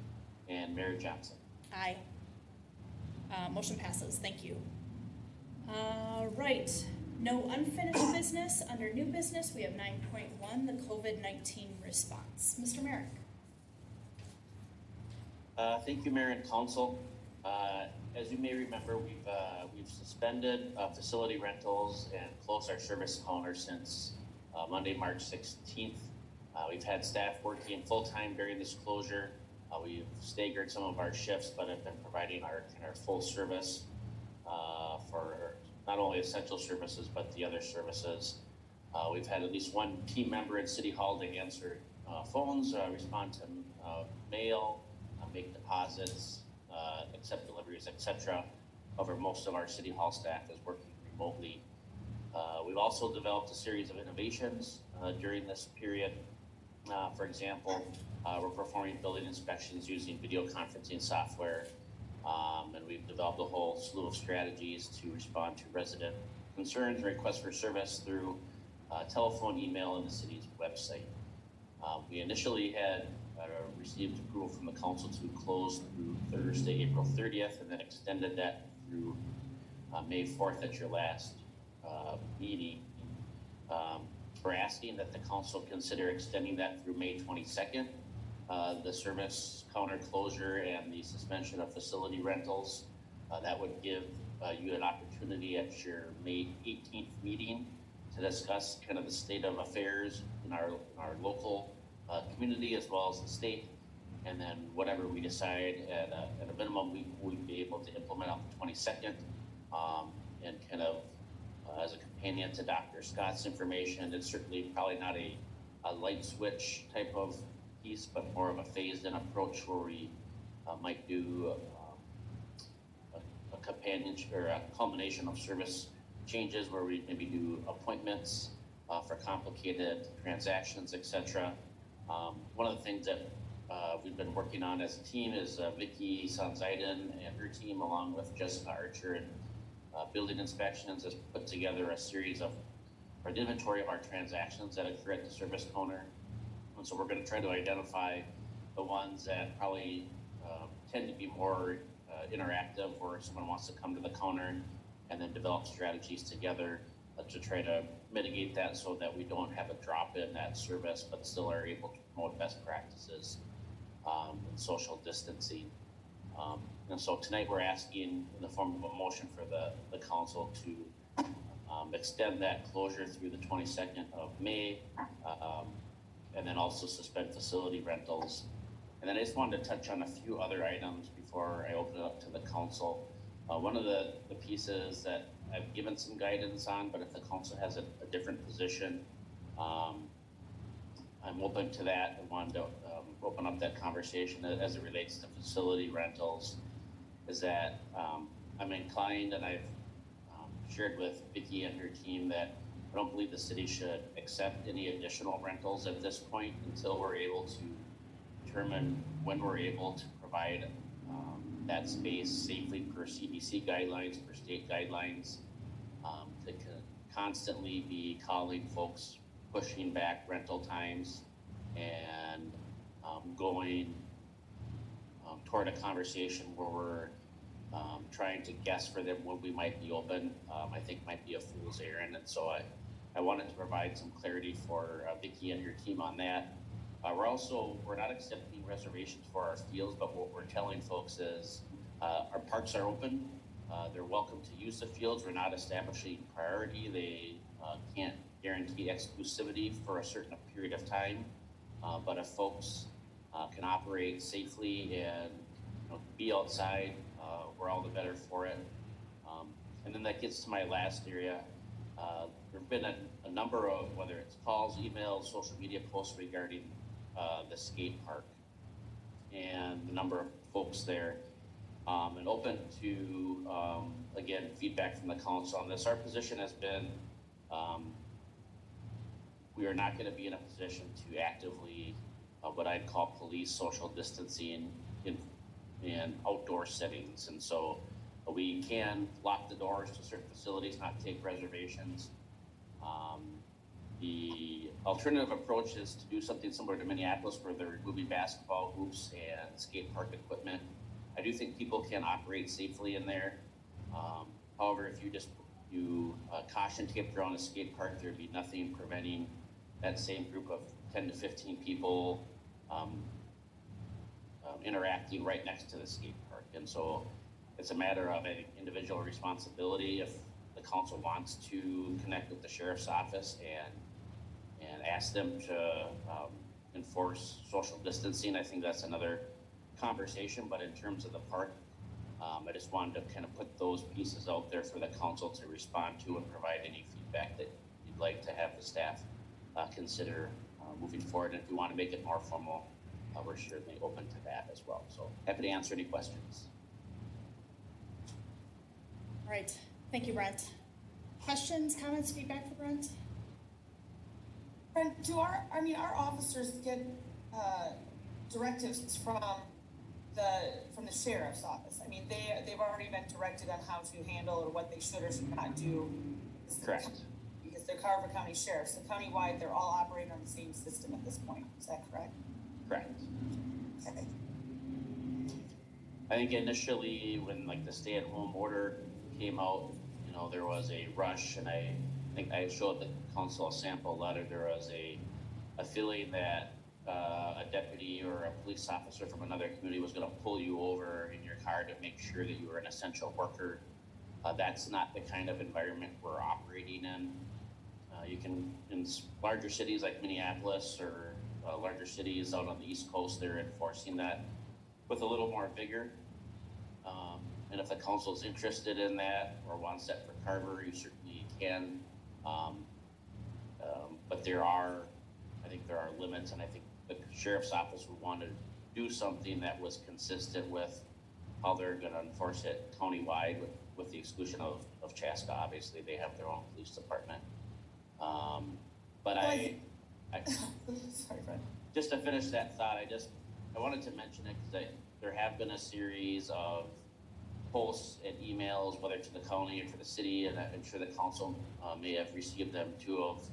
and Mayor Johnson. Aye. Motion passes. Thank you. Right. No unfinished business. Under new business, we have 9.1, the COVID-19 response. Mr. Merrick. Thank you, Mayor and Council. As you may remember, we've suspended facility rentals and closed our service counter since Monday, March 16th. We've had staff working full-time during this closure. We've staggered some of our shifts, but have been providing our full service for not only essential services, but the other services. We've had at least one team member at City Hall to answer phones, respond to mail, make deposits, accept deliveries, etc. However, most of our City Hall staff is working remotely. We've also developed a series of innovations during this period. For example, we're performing building inspections using video conferencing software, and we've developed a whole slew of strategies to respond to resident concerns and requests for service through telephone, email, and the city's website. We initially had received approval from the council to close through Thursday, April 30th, and then extended that through May 4th at your last meeting. We're asking that the council consider extending that through May 22nd. The service counter closure and the suspension of facility rentals. That would give you an opportunity at your May 18th meeting to discuss kind of the state of affairs in our local community as well as the state. And then whatever we decide at a minimum, we would be able to implement on the 22nd and kind of as a companion to Dr. Scott's information. It's certainly probably not a light switch type of piece, but more of a phased-in approach where we might do a companionship or a culmination of service changes where we maybe do appointments for complicated transactions, etc. One of the things that we've been working on as a team is Vicky Sanzaiden and her team, along with Jessica Archer and building inspections, has put together a series of an inventory of our transactions that occur at the service counter. And so we're going to try to identify the ones that probably tend to be more interactive, where someone wants to come to the counter, and then develop strategies together to try to mitigate that so that we don't have a drop in that service, but still are able to promote best practices and social distancing. And so tonight we're asking in the form of a motion for the council to extend that closure through the 22nd of May, and then also suspend facility rentals. And then I just wanted to touch on a few other items before I open it up to the council. One of the pieces that I've given some guidance on, but if the council has a different position, I'm open to that. I wanted to open up that conversation as it relates to facility rentals, is that I'm inclined, and I've shared with Vicki and her team, that I don't believe the city should accept any additional rentals at this point until we're able to determine when we're able to provide that space safely per CDC guidelines, per state guidelines, to constantly be calling folks, pushing back rental times, and going toward a conversation where we're trying to guess for them when we might be open, I think might be a fool's errand. And so I wanted to provide some clarity for Vicki and your team on that. We're not accepting reservations for our fields, but what we're telling folks is our parks are open. They're welcome to use the fields. We're not establishing priority. They can't guarantee exclusivity for a certain period of time. But if folks can operate safely and be outside, we're all the better for it. And then that gets to my last area. There have been a number of, whether it's calls, emails, social media posts regarding the skate park and the number of folks there, and open to, again, feedback from the council on this. Our position has been we are not going to be in a position to actively, what I'd call police social distancing in outdoor settings. And so we can lock the doors to certain facilities, not take reservations. The alternative approach is to do something similar to Minneapolis, where they're removing basketball hoops and skate park equipment. I do think people can operate safely in there. However, if you caution taped around a skate park, there'd be nothing preventing that same group of 10 to 15 people interacting right next to the skate park. And so it's a matter of individual responsibility. If the council wants to connect with the sheriff's office and ask them to enforce social distancing, I think that's another conversation. But in terms of the park, I just wanted to kind of put those pieces out there for the council to respond to and provide any feedback that you'd like to have the staff consider moving forward. And if you want to make it more formal, we're certainly open to that as well. So happy to answer any questions. All right, thank you, Brent. Questions, comments, feedback for Brent? Brent, our officers get directives from the sheriff's office? I mean, they've already been directed on how to handle or what they should or should not do. Correct. Because they're Carver County sheriffs, so countywide, they're all operating on the same system at this point. Is that correct? Correct. Okay. I think initially when the stay-at-home order came out, there was a rush, and I think I showed the council a sample letter. There was a feeling that a deputy or a police officer from another community was going to pull you over in your car to make sure that you were an essential worker. That's not the kind of environment we're operating in. You can, in larger cities like Minneapolis or larger cities out on the East Coast, they're enforcing that with a little more vigor. And if the council is interested in that or wants that for Carver, you certainly can. But I think there are limits, and I think the sheriff's office would want to do something that was consistent with how they're going to enforce it countywide, with the exclusion of Chaska. Obviously, they have their own police department. But I sorry, Fred. just to finish that thought, I wanted to mention it because there have been a series of posts and emails, whether to the county or to the city, and I'm sure the council may have received them too, of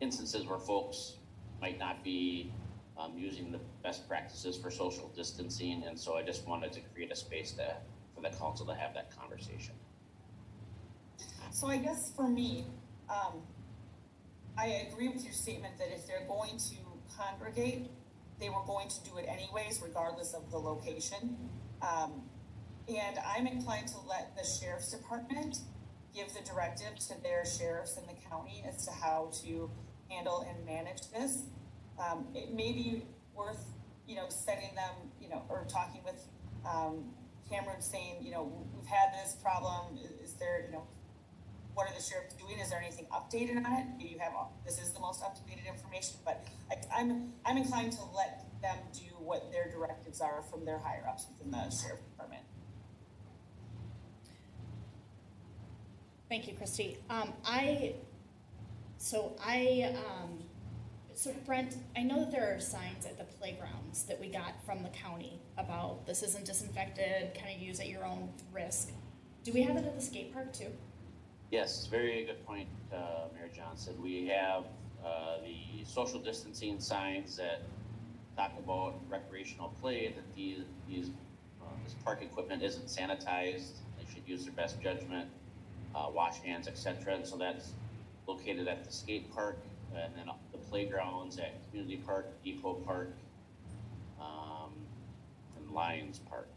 instances where folks might not be using the best practices for social distancing, and so I just wanted to create a space for the council to have that conversation. So I guess for me, I agree with your statement that if they're going to congregate, they were going to do it anyways, regardless of the location. And I'm inclined to let the sheriff's department give the directive to their sheriffs in the county as to how to handle and manage this. It may be worth, sending them, or talking with Cameron saying, we've had this problem. Is there, what are the sheriffs doing? Is there anything updated on it? Do you have, this is the most up-to-date information, but I'm inclined to let them do what their directives are from their higher ups within the sheriff department. Thank you, Christy. So Brent, I know that there are signs at the playgrounds that we got from the county about this isn't disinfected, kind of use at your own risk. Do we have it at the skate park too? Yes, very good point, Mayor Johnson. We have the social distancing signs that talk about recreational play, that this park equipment isn't sanitized. They should use their best judgment, wash hands, etc. And so that's located at the skate park, and then the playgrounds at Community Park, Depot Park, and Lions Park.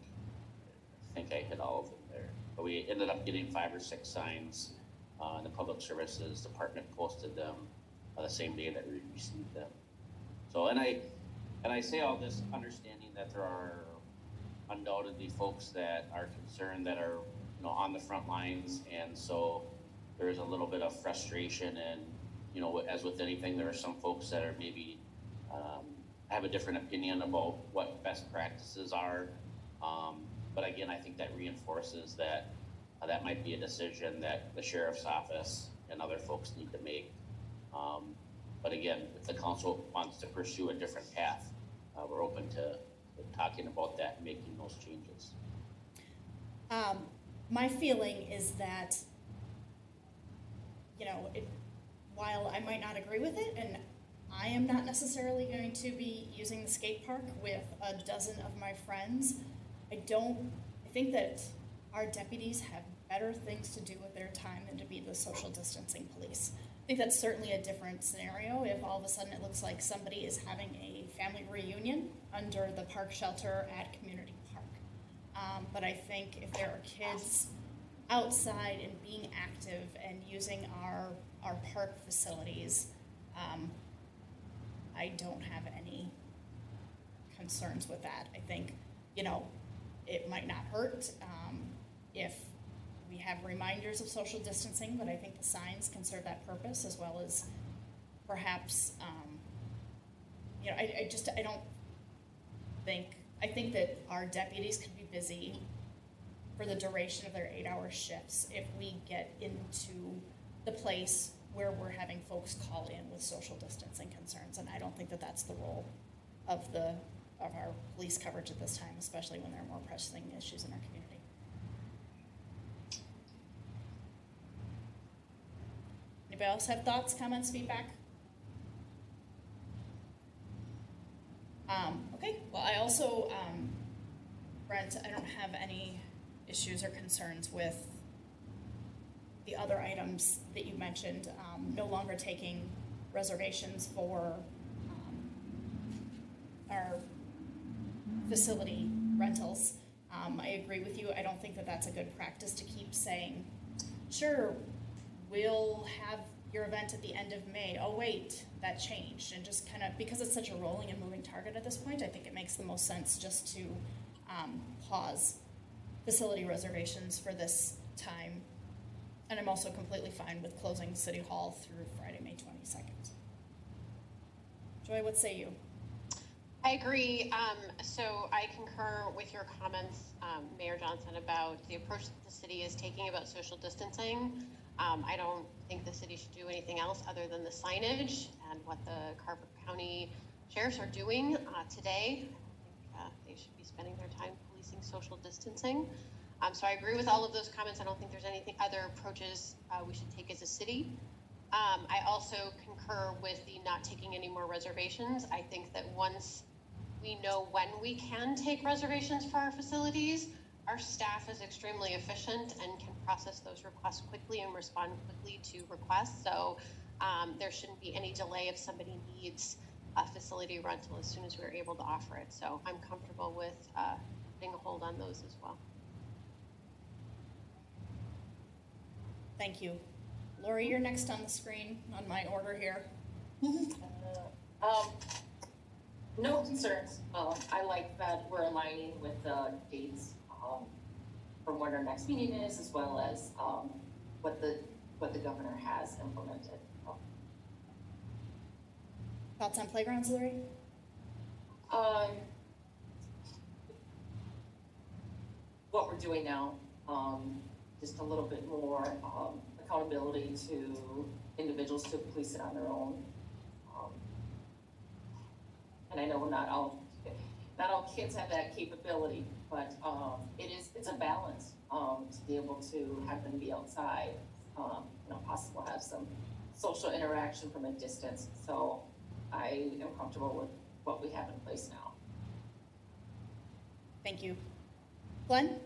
I think I hit all of them there. But we ended up getting 5 or 6 signs, and the Public Services Department posted them the same day that we received them. So, and I say all this understanding that there are undoubtedly folks that are concerned, that are on the front lines, and so there is a little bit of frustration, and as with anything, there are some folks that are maybe have a different opinion about what best practices are. But again, I think that reinforces that that might be a decision that the sheriff's office and other folks need to make. But again, if the council wants to pursue a different path, we're open to talking about that and making those changes. My feeling is that, while I might not agree with it, and I am not necessarily going to be using the skate park with a dozen of my friends, I think that our deputies have better things to do with their time than to be the social distancing police. I think that's certainly a different scenario if all of a sudden it looks like somebody is having a family reunion under the park shelter at Community Park. But I think if there are kids outside and being active and using our park facilities, I don't have any concerns with that. I think, it might not hurt if we have reminders of social distancing, but I think the signs can serve that purpose, as well as perhaps, I think that our deputies could be busy for the duration of their 8-hour shifts if we get into the place where we're having folks call in with social distancing concerns, and I don't think that that's the role of our police coverage at this time, especially when there are more pressing issues in our community. Anybody else have thoughts, comments, feedback? Okay, well, I also, Brent, I don't have any issues or concerns with the other items that you mentioned, no longer taking reservations for our facility rentals. I agree with you. I don't think that that's a good practice to keep saying, sure, we'll have your event at the end of May. Oh, wait, that changed. And just kind of, because it's such a rolling and moving target at this point, I think it makes the most sense just to pause facility reservations for this time. And I'm also completely fine with closing City Hall through Friday, May 22nd. Joy, what say you? I agree. So I concur with your comments, Mayor Johnson, about the approach that the city is taking about social distancing. I don't think the city should do anything else other than the signage and what the Carver County sheriffs are doing today. I don't think they should be spending their time policing social distancing. So I agree with all of those comments. I don't think there's anything other approaches we should take as a city. I also concur with the not taking any more reservations. I think that once we know when we can take reservations for our facilities, our staff is extremely efficient and can process those requests quickly and respond quickly to requests. So there shouldn't be any delay if somebody needs a facility rental as soon as we're able to offer it. So I'm comfortable with putting a hold on those as well. Thank you. Lori, you're next on the screen on my order here. No concerns. I like that we're aligning with the dates from when our next meeting is, as well as what the governor has implemented. Thoughts on playgrounds, Lori? What we're doing now, just a little bit more accountability to individuals to police it on their own. And I know not all kids have that capability, but it's a balance to be able to have them be outside, possible have some social interaction from a distance. So I am comfortable with what we have in place now. Thank you. Glenn?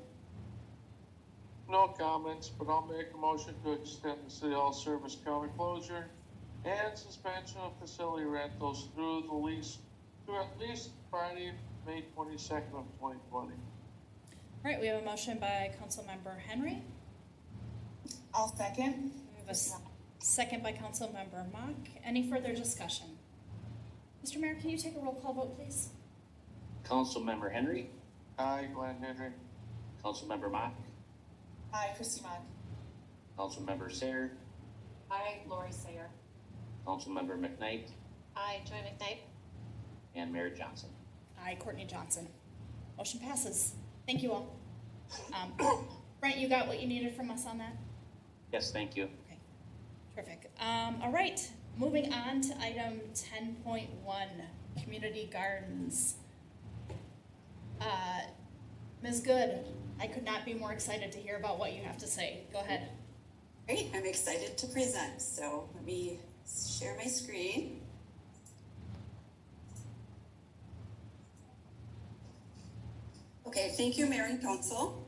No comments, but I'll make a motion to extend the city hall service county closure and suspension of facility rentals through at least Friday, May 22nd of 2020. All right, we have a motion by Councilmember Henry. I'll second. We have a second by Councilmember Mock. Any further discussion? Mr. Mayor, can you take a roll call vote, please? Councilmember Henry, Aye, Glenn Henry. Councilmember Mock, Aye, Christie Mock. Councilmember Sayer, Aye, Lori Sayer. Councilmember McKnight, Aye, Joy McKnight. and Mayor Johnson. Aye, Courtney Johnson. Motion passes. Thank you all. Brent, you got what you needed from us on that? Yes, thank you. Okay, terrific. All right, moving on to item 10.1, community gardens. Ms. Good, I could not be more excited to hear about what you have to say. Go ahead. Great, I'm excited to present. So let me share my screen. Okay, thank you, Mayor and Council.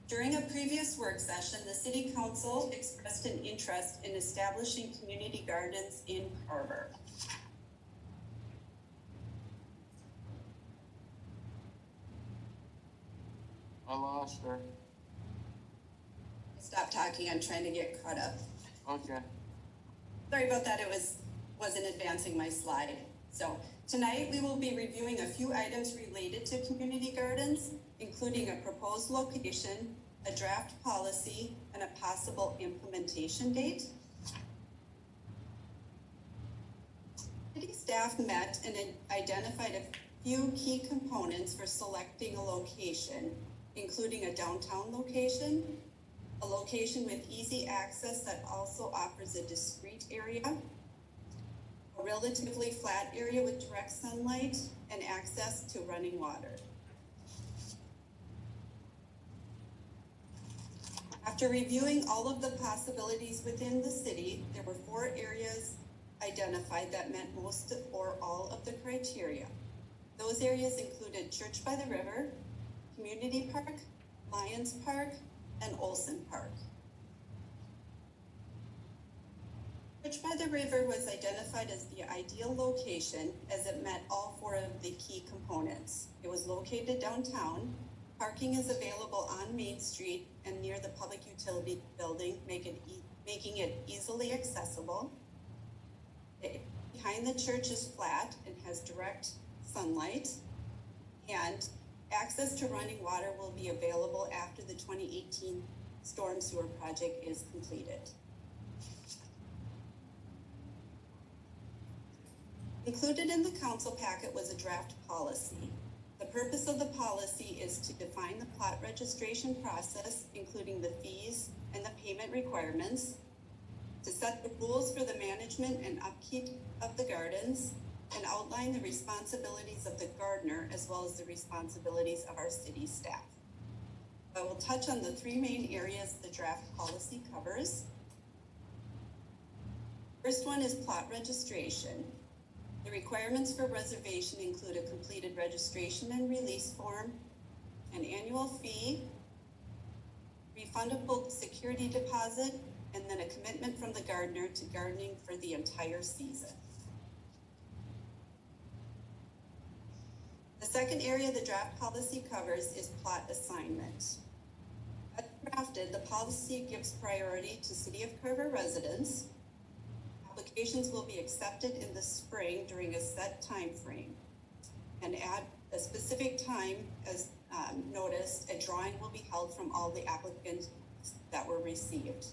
During a previous work session, the City Council expressed an interest in establishing community gardens in Carver. I lost her. Stop talking, I'm trying to get caught up. Okay. Sorry about that, wasn't advancing my slide. So tonight we will be reviewing a few items related to community gardens, including a proposed location, a draft policy, and a possible implementation date. City staff met and identified a few key components for selecting a location, including a downtown location, a location with easy access that also offers a discrete area, a relatively flat area with direct sunlight, and access to running water. After reviewing all of the possibilities within the city, there were 4 areas identified that met most or all of the criteria. Those areas included Church by the River, Community Park, Lions Park, and Olson Park. Church by the River was identified as the ideal location as it met all 4 of the key components. It was located downtown, parking is available on Main Street and near the public utility building, making it easily accessible. Behind the church is flat and has direct sunlight, and access to running water will be available after the 2018 storm sewer project is completed. Included in the council packet was a draft policy. The purpose of the policy is to define the plot registration process, including the fees and the payment requirements, to set the rules for the management and upkeep of the gardens, and outline the responsibilities of the gardener as well as the responsibilities of our city staff. I will touch on the three main areas the draft policy covers. First one is plot registration. The requirements for reservation include a completed registration and release form, an annual fee, refundable security deposit, and then a commitment from the gardener to gardening for the entire season. The second area the draft policy covers is plot assignment. As drafted, the policy gives priority to City of Carver residents. Applications will be accepted in the spring during a set time frame. And at a specific time, as noticed, a drawing will be held from all the applicants that were received.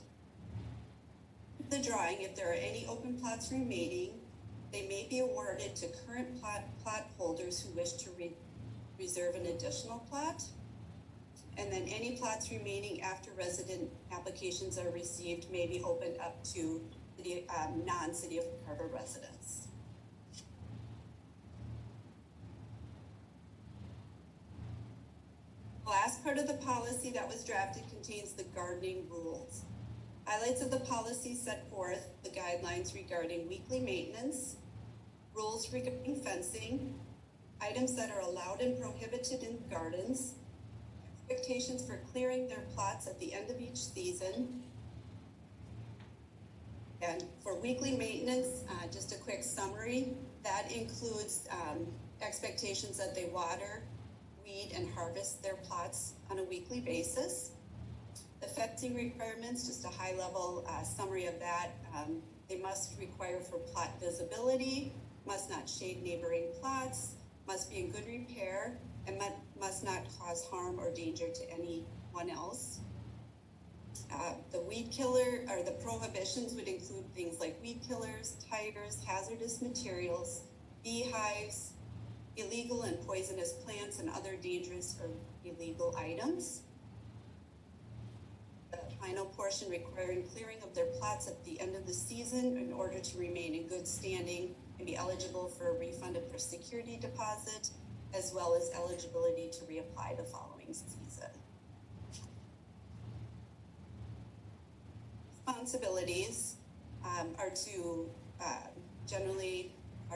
The drawing, if there are any open plots remaining, they may be awarded to current plot holders who wish to reserve an additional plot. And then any plots remaining after resident applications are received may be opened up to the non-City of Carver residents. The last part of the policy that was drafted contains the gardening rules. Highlights of the policy set forth the guidelines regarding weekly maintenance, rules regarding fencing, items that are allowed and prohibited in gardens, expectations for clearing their plots at the end of each season. And for weekly maintenance, just a quick summary, that includes expectations that they water, weed, and harvest their plots on a weekly basis. The fencing requirements, just a high-level summary of that. They must require for plot visibility, must not shade neighboring plots, must be in good repair, and must not cause harm or danger to anyone else. The weed killer, or the prohibitions would include things like weed killers, tigers, hazardous materials, beehives, illegal and poisonous plants, and other dangerous or illegal items. The final portion requiring clearing of their plots at the end of the season in order to remain in good standing and be eligible for a refund of their security deposit, as well as eligibility to reapply the following season. Responsibilities are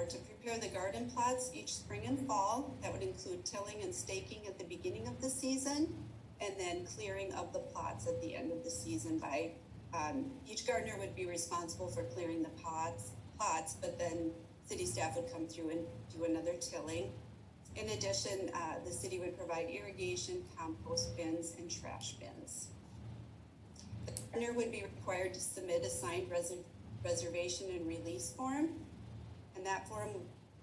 to prepare the garden plots each spring and fall. That would include tilling and staking at the beginning of the season, and then clearing of the plots at the end of the season by each gardener would be responsible for clearing the plots, but then city staff would come through and do another tilling. In addition, the city would provide irrigation, compost bins, and trash bins. The gardener would be required to submit a signed reservation and release form, and that form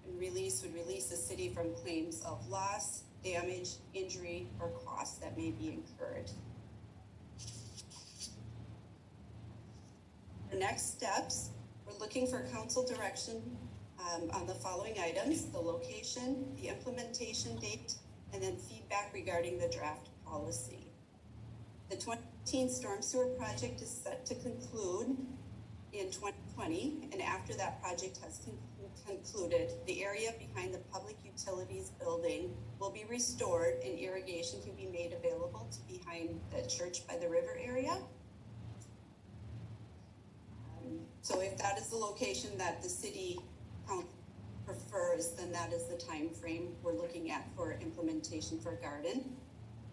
and release would release the city from claims of loss, damage, injury, or costs that may be incurred. The next steps, we're looking for council direction on the following items: the location, the implementation date, and then feedback regarding the draft policy. The 2018 storm sewer project is set to conclude in 2020, and after that project has concluded, the area behind the public utilities building will be restored and irrigation can be made available to behind the church by the river area. So if that is the location that the city council prefers, then that is the time frame we're looking at for implementation for garden.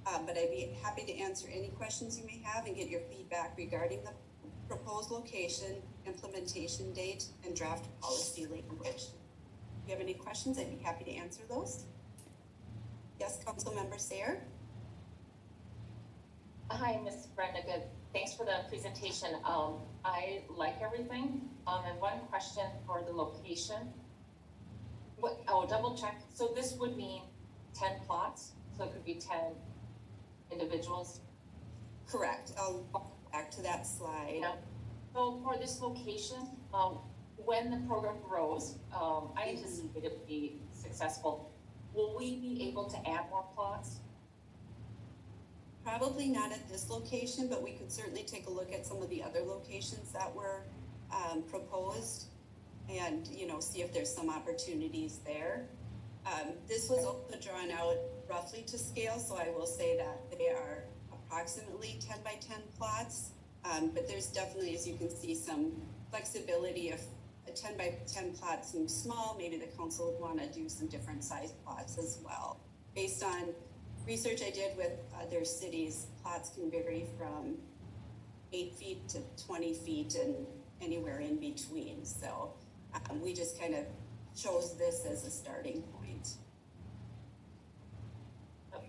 But I'd be happy to answer any questions you may have and get your feedback regarding the proposed location, implementation date, and draft policy language. If you have any questions, I'd be happy to answer those. Yes, Councilmember Sayre. Hi, Ms. Brenda. Good. Thanks for the presentation. I like everything. And one question for the location. I'll double check. So this would mean 10 plots. So it could be 10 individuals. Correct. I'll walk back to that slide. Yeah. So for this location, when the program grows, I anticipate it will be successful. Will we be able to add more plots? Probably not at this location, but we could certainly take a look at some of the other locations that were proposed and, you know, see if there's some opportunities there. This was also drawn out roughly to scale, so I will say that they are approximately 10 by 10 plots, but there's definitely, as you can see, some flexibility. If a 10 by 10 plot seems small, maybe the council would want to do some different size plots as well. Based on research I did with other cities, plots can vary from 8 feet to 20 feet and anywhere in between. So we just kind of chose this as a starting point.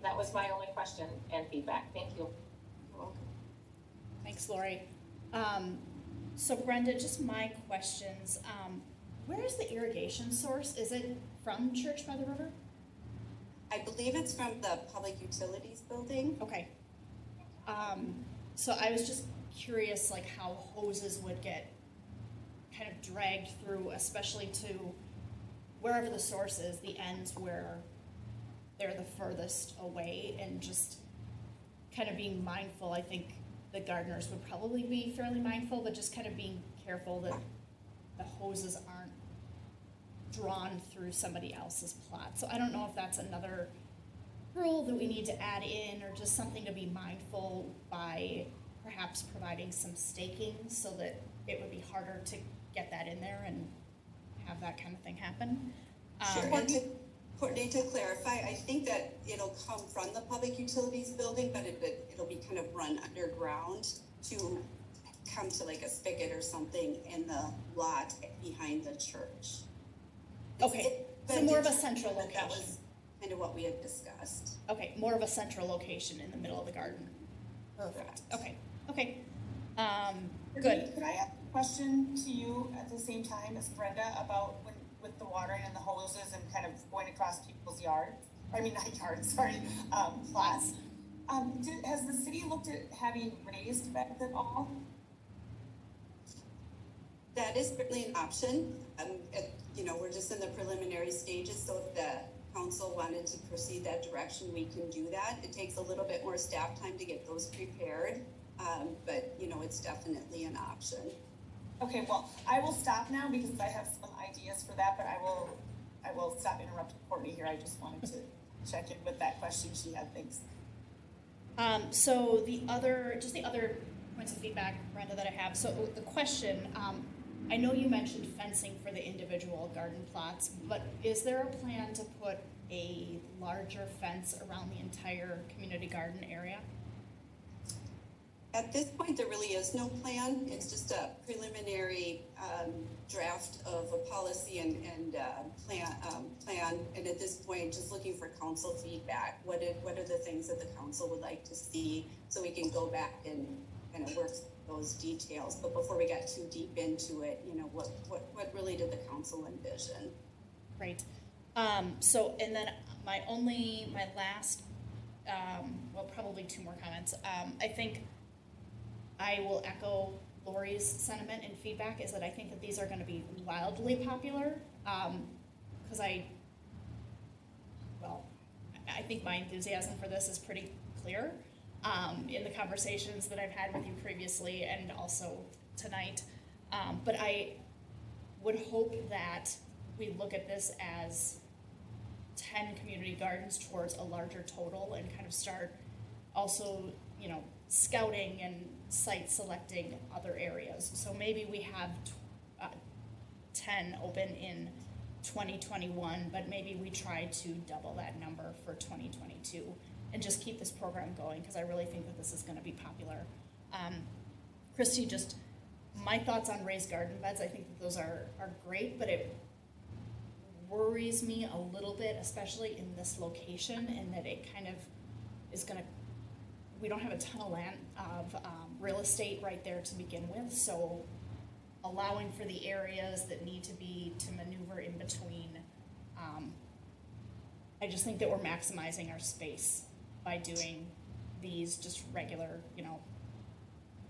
That was my only question and feedback. Thank you. You're welcome. Thanks, Lori. So Brenda, just my questions. Where is the irrigation source? Is it from Church by the River? I believe it's from the Public Utilities Building. Okay. So I was just curious, like how hoses would get kind of dragged through, especially to wherever the source is, the ends where they're the furthest away, and just kind of being mindful. I think the gardeners would probably be fairly mindful, but just kind of being careful that the hoses aren't drawn through somebody else's plot. So I don't know if that's another rule that we need to add in, or just something to be mindful by perhaps providing some staking so that it would be harder to get that in there and have that kind of thing happen. Sure. And Courtney, to clarify, I think that it'll come from the Public Utilities Building, but it'll be kind of run underground to come to like a spigot or something in the lot behind the church. Okay, so more of a central location. That was kind of what we had discussed. Okay, more of a central location in the middle of the garden. Perfect. Okay, okay. Good. Could I ask a question to you at the same time as Brenda about with the watering and the hoses and kind of going across people's yards? I mean, not yards, sorry, plots. Has the city looked at having raised beds at all? That is certainly an option. We're just in the preliminary stages, so if the council wanted to proceed that direction, we can do that. It takes a little bit more staff time to get those prepared, but it's definitely an option. Okay, well, I will stop now because I have some ideas for that, but I will stop interrupting Courtney here. I just wanted to check in with that question she had. Thanks. So the other points of feedback, Brenda, that I have. So the question, I know you mentioned fencing for the individual garden plots, but is there a plan to put a larger fence around the entire community garden area? At this point, there really is no plan. It's just a preliminary draft of a policy and plan. And at this point, just looking for council feedback. What are the things that the council would like to see, so we can go back and kind of work those details. But before we got too deep into it, what really did the council envision? Great. So, and then my last, probably two more comments. I think I will echo Lori's sentiment and feedback, is that I think that these are going to be wildly popular, because I think my enthusiasm for this is pretty clear in the conversations that I've had with you previously and also tonight. But I would hope that we look at this as 10 community gardens towards a larger total, and kind of start also, scouting and site selecting other areas. So maybe we have 10 open in 2021, but maybe we try to double that number for 2022 and just keep this program going, because I really think that this is going to be popular. Christy, just my thoughts on raised garden beds. I think that those are great, but it worries me a little bit, especially in this location, and that it kind of is going to, we don't have a ton of land of real estate right there to begin with, so allowing for the areas that need to maneuver in between, I just think that we're maximizing our space by doing these just regular,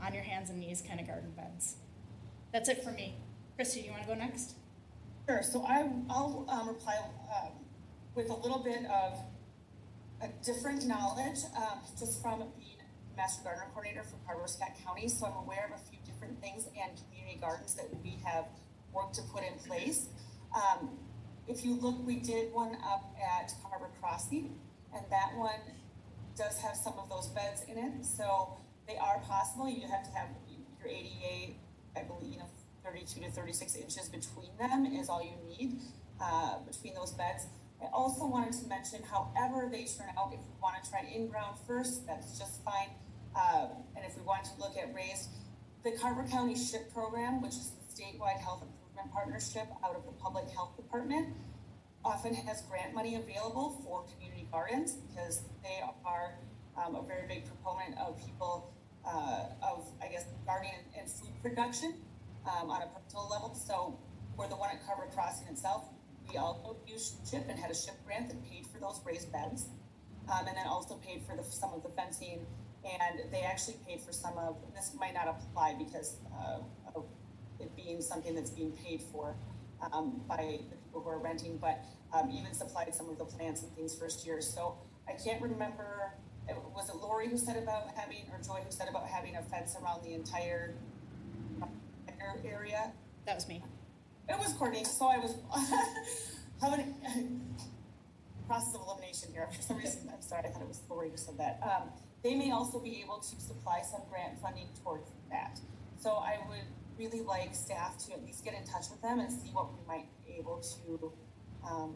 on your hands and knees kind of garden beds. That's it for me. Christy, do you want to go next? Sure, so I'll reply with a little bit of a different knowledge, just from being Master Gardener Coordinator for Carver Scott County, so I'm aware of a few different things and community gardens that we have worked to put in place. If you look, we did one up at Carver Crossing, and that one does have some of those beds in it, so they are possible. You have to have your ADA, I believe, 32 to 36 inches between them is all you need, between those beds. I also wanted to mention, however they turn out, if we want to try in-ground first, that's just fine. And if we want to look at raised, the Carver County SHIP program, which is the statewide health improvement partnership out of the public health department, often has grant money available for community gardens because they are a very big proponent of people, of, I guess, gardening and food production on a personal level. So for the one at Carver Crossing itself, we also used SHIP and had a SHIP grant that paid for those raised beds, and then also paid for some of the fencing, and they actually paid for some of, this might not apply because of it being something that's being paid for by the people who are renting, but even supplied some of the plants and things first year. So I can't remember, was it Lori who said about having, or Joy who said about having a fence around the entire area? That was me. It was Courtney, so I was having process of elimination here for some reason. I'm sorry, I thought it was Lori who said that. They may also be able to supply some grant funding towards that. So I would really like staff to at least get in touch with them and see what we might be able to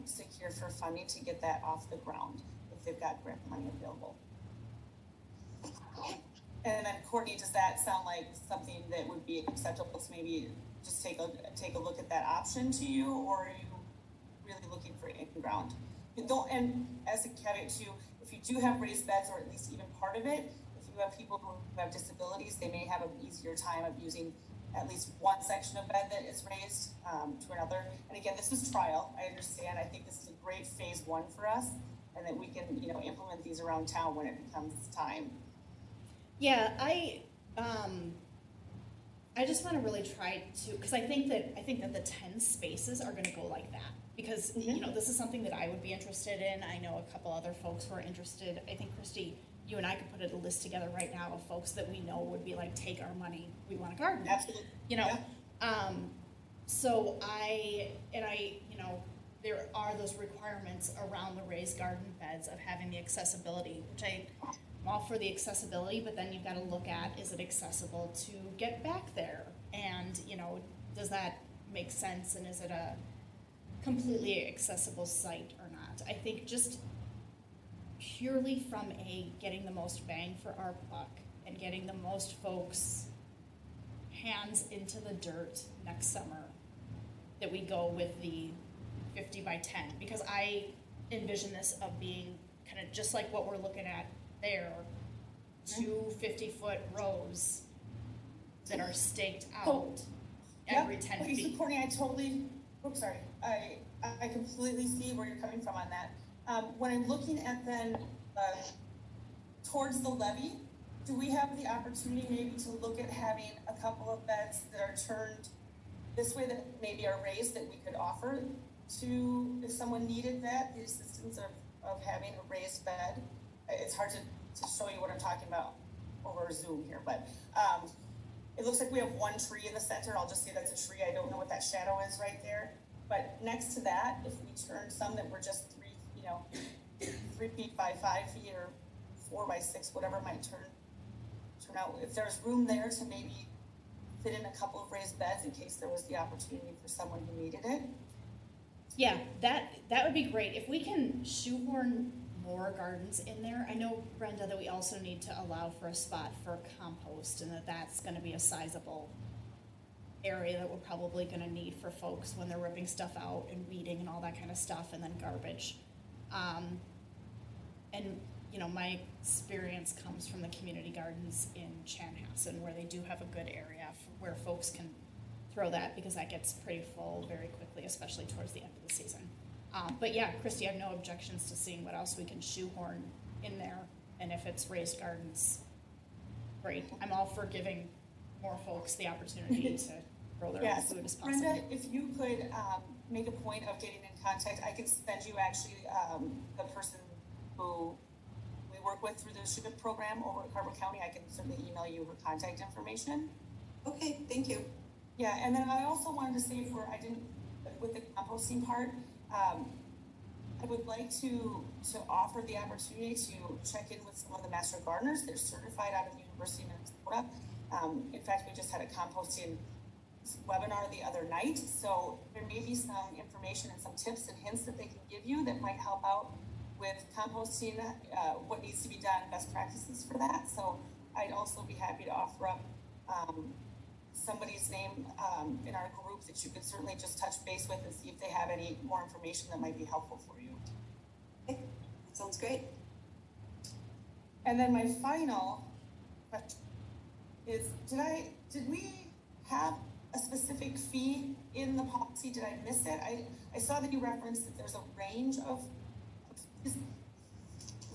secure for funding to get that off the ground if they've got grant money available. And then Courtney, does that sound like something that would be acceptable to maybe just take a look at that option to you, or are you really looking for in-ground? And as a caveat too, if you do have raised beds, or at least even part of it, if you have people who have disabilities, they may have an easier time of using at least one section of bed that is raised to another. And again, this is trial, I understand. I think this is a great phase one for us, and that we can, implement these around town when it becomes time. Yeah, I just want to really try to, because I think that the 10 spaces are going to go like that, because this is something that I would be interested in. I know a couple other folks who are interested. I think Christy, you and I could put a list together right now of folks that we know would be like, take our money, we want a garden. Absolutely. Yeah. So there are those requirements around the raised garden beds of having the accessibility, which I'm all for the accessibility, but then you've got to look at, is it accessible to get back there? And, does that make sense? And is it a completely accessible site or not? I think just purely from getting the most bang for our buck and getting the most folks hands into the dirt next summer, that we go with the 50 by 10, because I envision this of being kind of just like what we're looking at there, 2 50-foot rows that are staked out every 10 feet. Courtney, I completely see where you're coming from on that. When I'm looking at then towards the levee, do we have the opportunity maybe to look at having a couple of beds that are turned this way that maybe are raised that we could offer to, if someone needed that, the assistance of having a raised bed? It's hard to show you what I'm talking about over Zoom here, but it looks like we have one tree in the center. I'll just say that's a tree. I don't know what that shadow is right there. But next to that, if we turn some that were just 3 feet by 5 feet, or 4 by 6, whatever might turn out, if there's room there to maybe fit in a couple of raised beds in case there was the opportunity for someone who needed it. Yeah, that would be great. If we can shoehorn more gardens in there. I know, Brenda, that we also need to allow for a spot for compost, and that's going to be a sizable area that we're probably going to need for folks when they're ripping stuff out and weeding and all that kind of stuff, and then garbage. And my experience comes from the community gardens in Chanhassen, where they do have a good area where folks can throw that, because that gets pretty full very quickly, especially towards the end of the season. But yeah, Christy, I have no objections to seeing what else we can shoehorn in there, and if it's raised gardens, great. I'm all for giving more folks the opportunity grow their own Yes, food as possible. Brenda, if you could, make a point of getting in contact, I can send you actually, the person who we work with through the SHIP program over at Carver County. I can certainly email you her contact information. Okay, thank you. Yeah, and then I also wanted to say with the composting part, I would like to offer the opportunity to check in with some of the master gardeners. They're certified out of the University of Minnesota. In fact, we just had a composting webinar the other night, so there may be some information and some tips and hints that they can give you that might help out with composting, what needs to be done, best practices for that. So I'd also be happy to offer up somebody's name in our group that you could certainly just touch base with and see if they have any more information that might be helpful for you. Okay, that sounds great. And then my final question is, did we have a specific fee in the policy? Did I miss it? I saw that you referenced that there's a range of fees.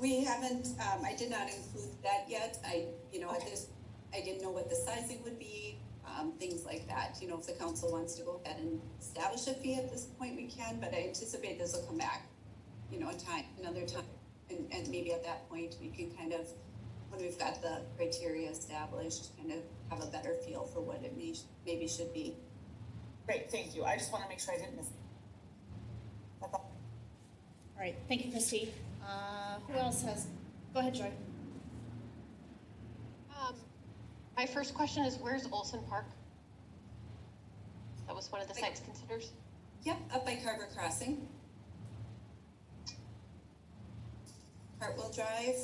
We haven't, I did not include that yet. I didn't know what the sizing would be, things like that. You know, if the council wants to go ahead and establish a fee at this point, we can, but I anticipate this will come back, another time. And maybe at that point, we can kind of, when we've got the criteria established, kind of have a better feel for what it maybe should be. Great, thank you. I just want to make sure I didn't miss it. That's all. All right, thank you, Christy. Who else has, go ahead, Joy. My first question is, where's Olson Park? That was one of the sites considered. Yep, up by Carver Crossing. Hartwell Drive.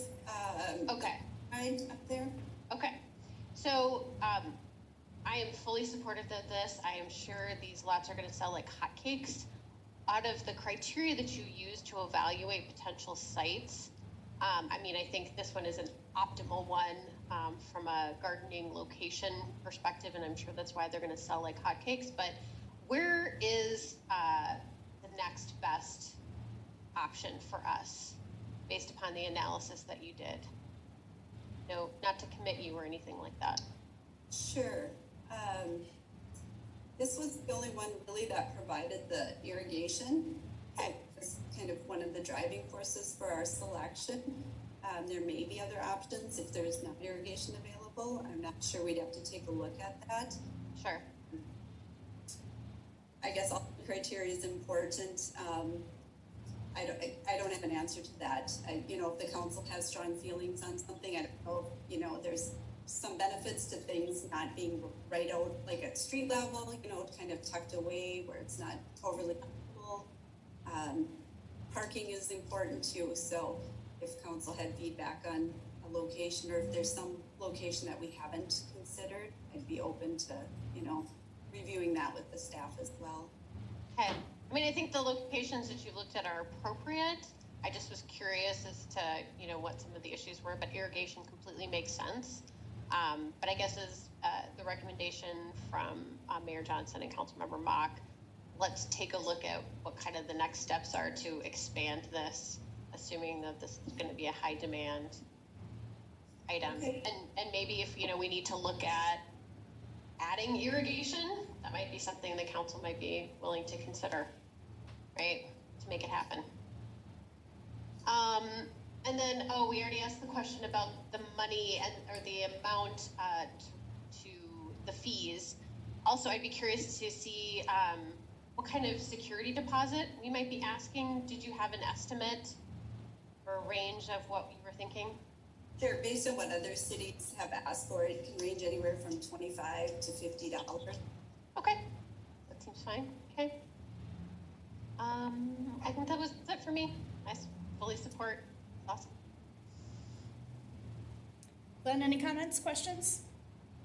Okay. Right up there. Okay. So I am fully supportive of this. I am sure these lots are going to sell like hotcakes. Out of the criteria that you use to evaluate potential sites, I think this one is an optimal one from a gardening location perspective, and I'm sure that's why they're going to sell like hotcakes. But where is the next best option for us based upon the analysis that you did? No, not to commit you or anything like that. Sure. This was the only one really that provided the irrigation. It was kind of one of the driving forces for our selection. There may be other options if there is not irrigation available. I'm not sure. We'd have to take a look at that. Sure. I guess all the criteria is important. I don't have an answer to that. If the council has strong feelings on something, I don't know, there's some benefits to things not being right out like at street level, kind of tucked away where it's not overly comfortable. Parking is important too. So if council had feedback on a location, or if there's some location that we haven't considered, I'd be open to, reviewing that with the staff as well. Okay. I think the locations that you looked at are appropriate. I just was curious as to, what some of the issues were, but irrigation completely makes sense. But I guess as the recommendation from Mayor Johnson and Councilmember Mock, let's take a look at what kind of the next steps are to expand this, assuming that this is going to be a high demand item. Okay. And maybe if, we need to look at adding irrigation, that might be something the council might be willing to consider, right, to make it happen. And then, we already asked the question about the money or the amount to the fees. Also, I'd be curious to see what kind of security deposit we might be asking. Did you have an estimate or a range of what you were thinking? Sure. Based on what other cities have asked for, it can range anywhere from $25 to $50. Okay, that seems fine. Okay. I think that was it for me. I fully support. Awesome. Glenn, any comments, questions?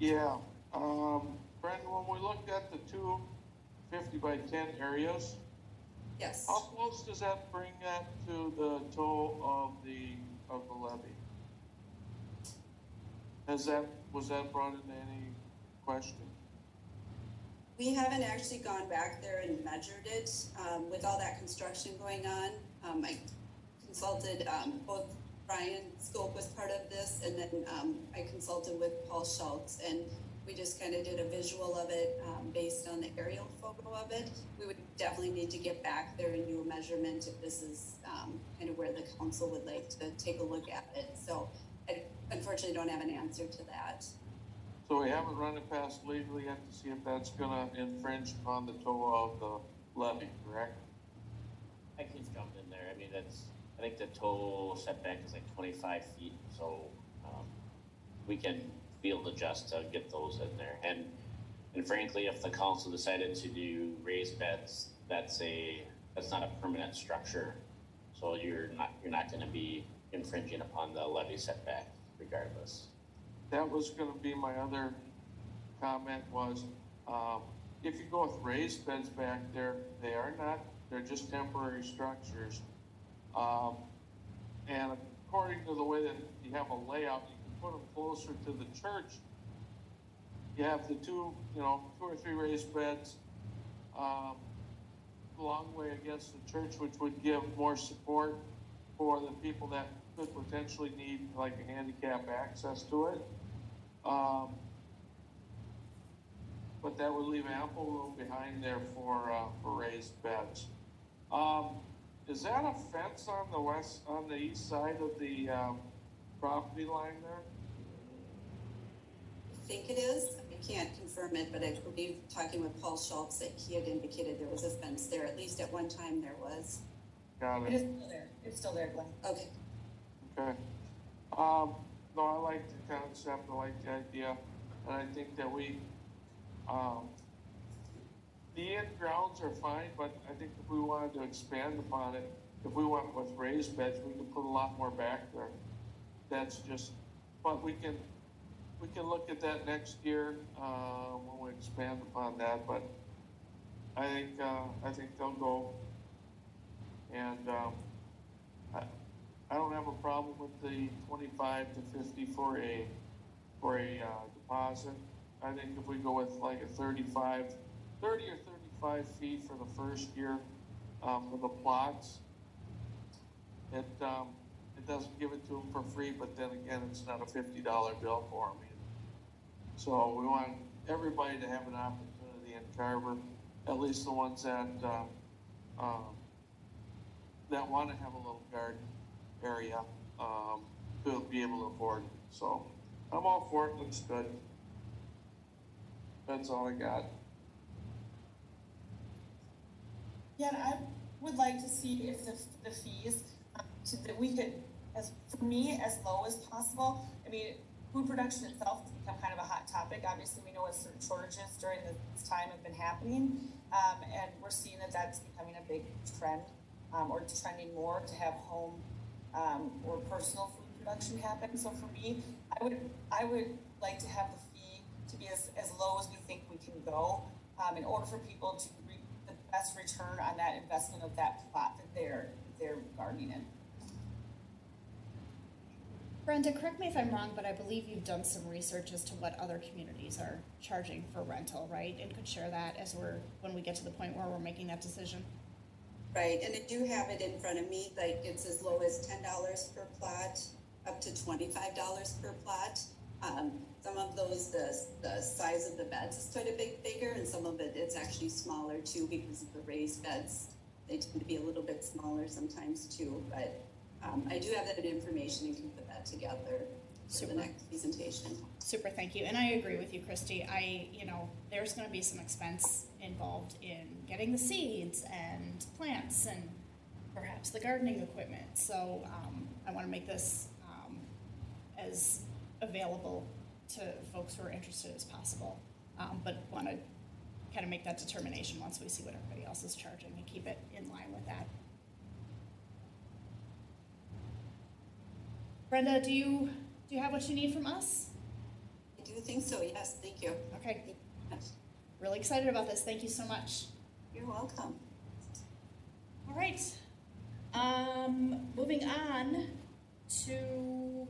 Yeah, Brandon, when we looked at the two 50 by 10 areas, Yes. how close does that bring that to the toe of the levee? Was that brought into any question? We haven't actually gone back there and measured it. With all that construction going on, I consulted, both Brian Scope was part of this, and then I consulted with Paul Schultz, and we just kind of did a visual of it based on the aerial photo of it. We would definitely need to get back there and do a measurement if this is kind of where the council would like to take a look at it. So I unfortunately don't have an answer to that. So we haven't run it past legally yet to see if that's gonna infringe upon the toe of the levee, correct? I can jump in there. I mean, I think the toe setback is like 25 feet, so we can field adjust to get those in there. And frankly, if the council decided to do raised beds, that's not a permanent structure, so you're not going to be infringing upon the levee setback regardless. That was gonna be my other comment was, if you go with raised beds back there, they're just temporary structures. And according to the way that you have a layout, you can put them closer to the church. You have the two or three raised beds, long way against the church, which would give more support for the people that could potentially need like a handicap access to it. But that would leave ample room behind there for raised beds. Is that a fence on the east side of the property line there? I think it is. I can't confirm it, but I believe talking with Paul Schultz that he had indicated there was a fence there. At least at one time there was. Got It it. is still there. It's still there, Glenn. Okay. Okay. No, I like the concept, I like the idea, and I think that the in grounds are fine, but I think if we wanted to expand upon it, if we went with raised beds, we could put a lot more back there. That's just, but we can look at that next year, when we expand upon that, but I think they'll go. And, I don't have a problem with the 25 to 50 for a deposit. I think if we go with like a 30 or 35 fee for the first year, for the plots, it doesn't give it to them for free, but then again, it's not a $50 bill for them. So we want everybody to have an opportunity in Carver, at least the ones that want to have a little garden area, to be able to afford it. So I'm all for it. Looks good. That's all I got. Yeah, and I would like to see if the fees, so that we could, for me, as low as possible. I mean, food production itself has become kind of a hot topic. Obviously, we know what certain shortages during this time have been happening, and we're seeing that that's becoming a big trend, or trending more to have home or personal food production happen. So for me, I would like to have the fee to be as low as we think we can go, in order for people to reap the best return on that investment of that plot that they're gardening in. Brenda, correct me if I'm wrong, but I believe you've done some research as to what other communities are charging for rental, right? And could share that when we get to the point where we're making that decision. Right, and I do have it in front of me, like it's as low as $10 per plot, up to $25 per plot. Some of those, the size of the beds is quite a bit bigger, and some of it's actually smaller too, because of the raised beds. They tend to be a little bit smaller sometimes too, but I do have that information and can put that together for the next presentation. Super, thank you. And I agree with you, Christy. There's going to be some expense involved in getting the seeds and plants and perhaps the gardening equipment. So I want to make this as available to folks who are interested as possible, but want to kind of make that determination once we see what everybody else is charging and keep it in line with that. Brenda, do you have what you need from us? I do think so, yes, thank you. Okay. Really excited about this. Thank you so much. You're welcome. All right. Moving on to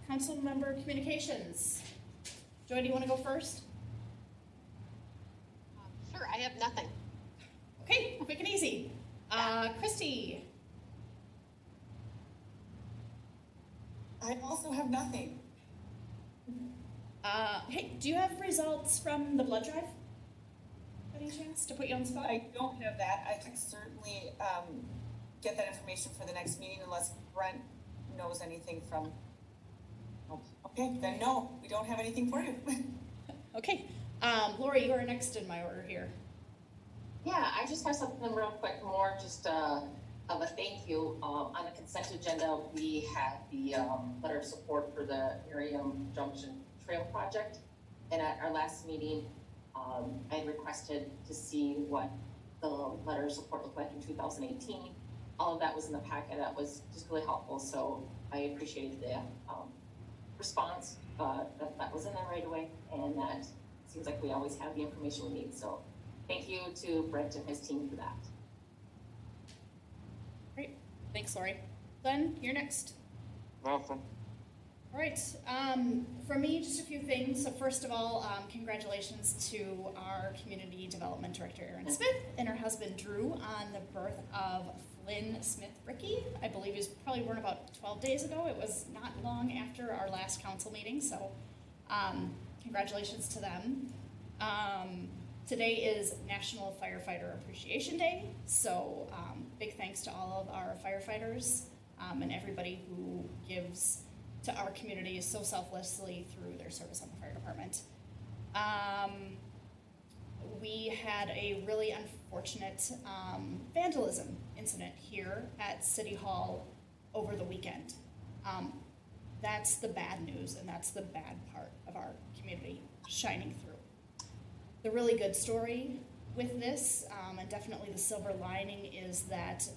council member communications. Joy, do you want to go first? Sure, I have nothing. Okay, quick and easy. Christy. I also have nothing. Hey, do you have results from the blood drive? any chance to put you on the spot? I don't have that. I can certainly, get that information for the next meeting unless Brent knows anything from. Okay, then no, we don't have anything for you. Okay, Lori, you are next in my order here. Yeah, I just have something real quick, more just of a thank you. On the consent agenda, we had the letter of support for the Miriam Junction Trail Project. And at our last meeting, I had requested to see what the letter of support looked like in 2018. All of that was in the packet. That was just really helpful. So I appreciated the response, that was in there right away. And that seems like we always have the information we need. So thank you to Brent and his team for that. Great, thanks, Lori. Glenn, you're next. Nothing. All right, for me, just a few things. So first of all, congratulations to our Community Development Director, Erin Smith, and her husband, Drew, on the birth of Flynn Smith-Bricky. I believe he was probably born about 12 days ago. It was not long after our last council meeting, so congratulations to them. Today is National Firefighter Appreciation Day, so big thanks to all of our firefighters and everybody who gives to our community so selflessly through their service on the fire department. We had a really unfortunate vandalism incident here at City Hall over the weekend. That's the bad news, and that's the bad part of our community shining through. The really good story with this, and definitely the silver lining, is that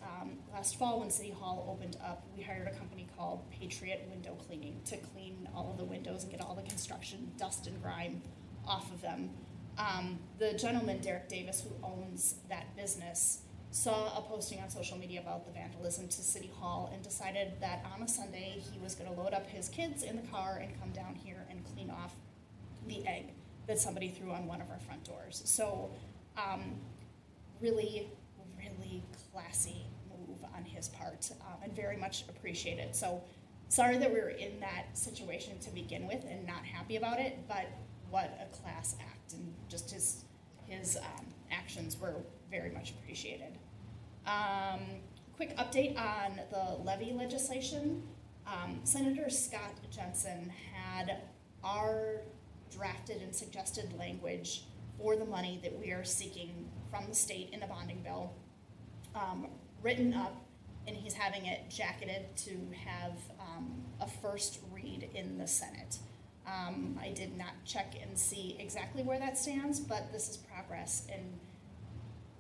last fall when City Hall opened up, we hired a company called Patriot Window Cleaning to clean all of the windows and get all the construction dust and grime off of them. The gentleman, Derek Davis, who owns that business, saw a posting on social media about the vandalism to City Hall and decided that on a Sunday he was going to load up his kids in the car and come down here and clean off the egg that somebody threw on one of our front doors. So really, really classy move on his part, and very much appreciated. So sorry that we were in that situation to begin with and not happy about it, but what a class act, and just his actions were very much appreciated. Quick update on the levy legislation. Senator Scott Jensen had our drafted and suggested language for the money that we are seeking from the state in the bonding bill written up, and he's having it jacketed to have a first read in the Senate. I did not check and see exactly where that stands, but this is progress, and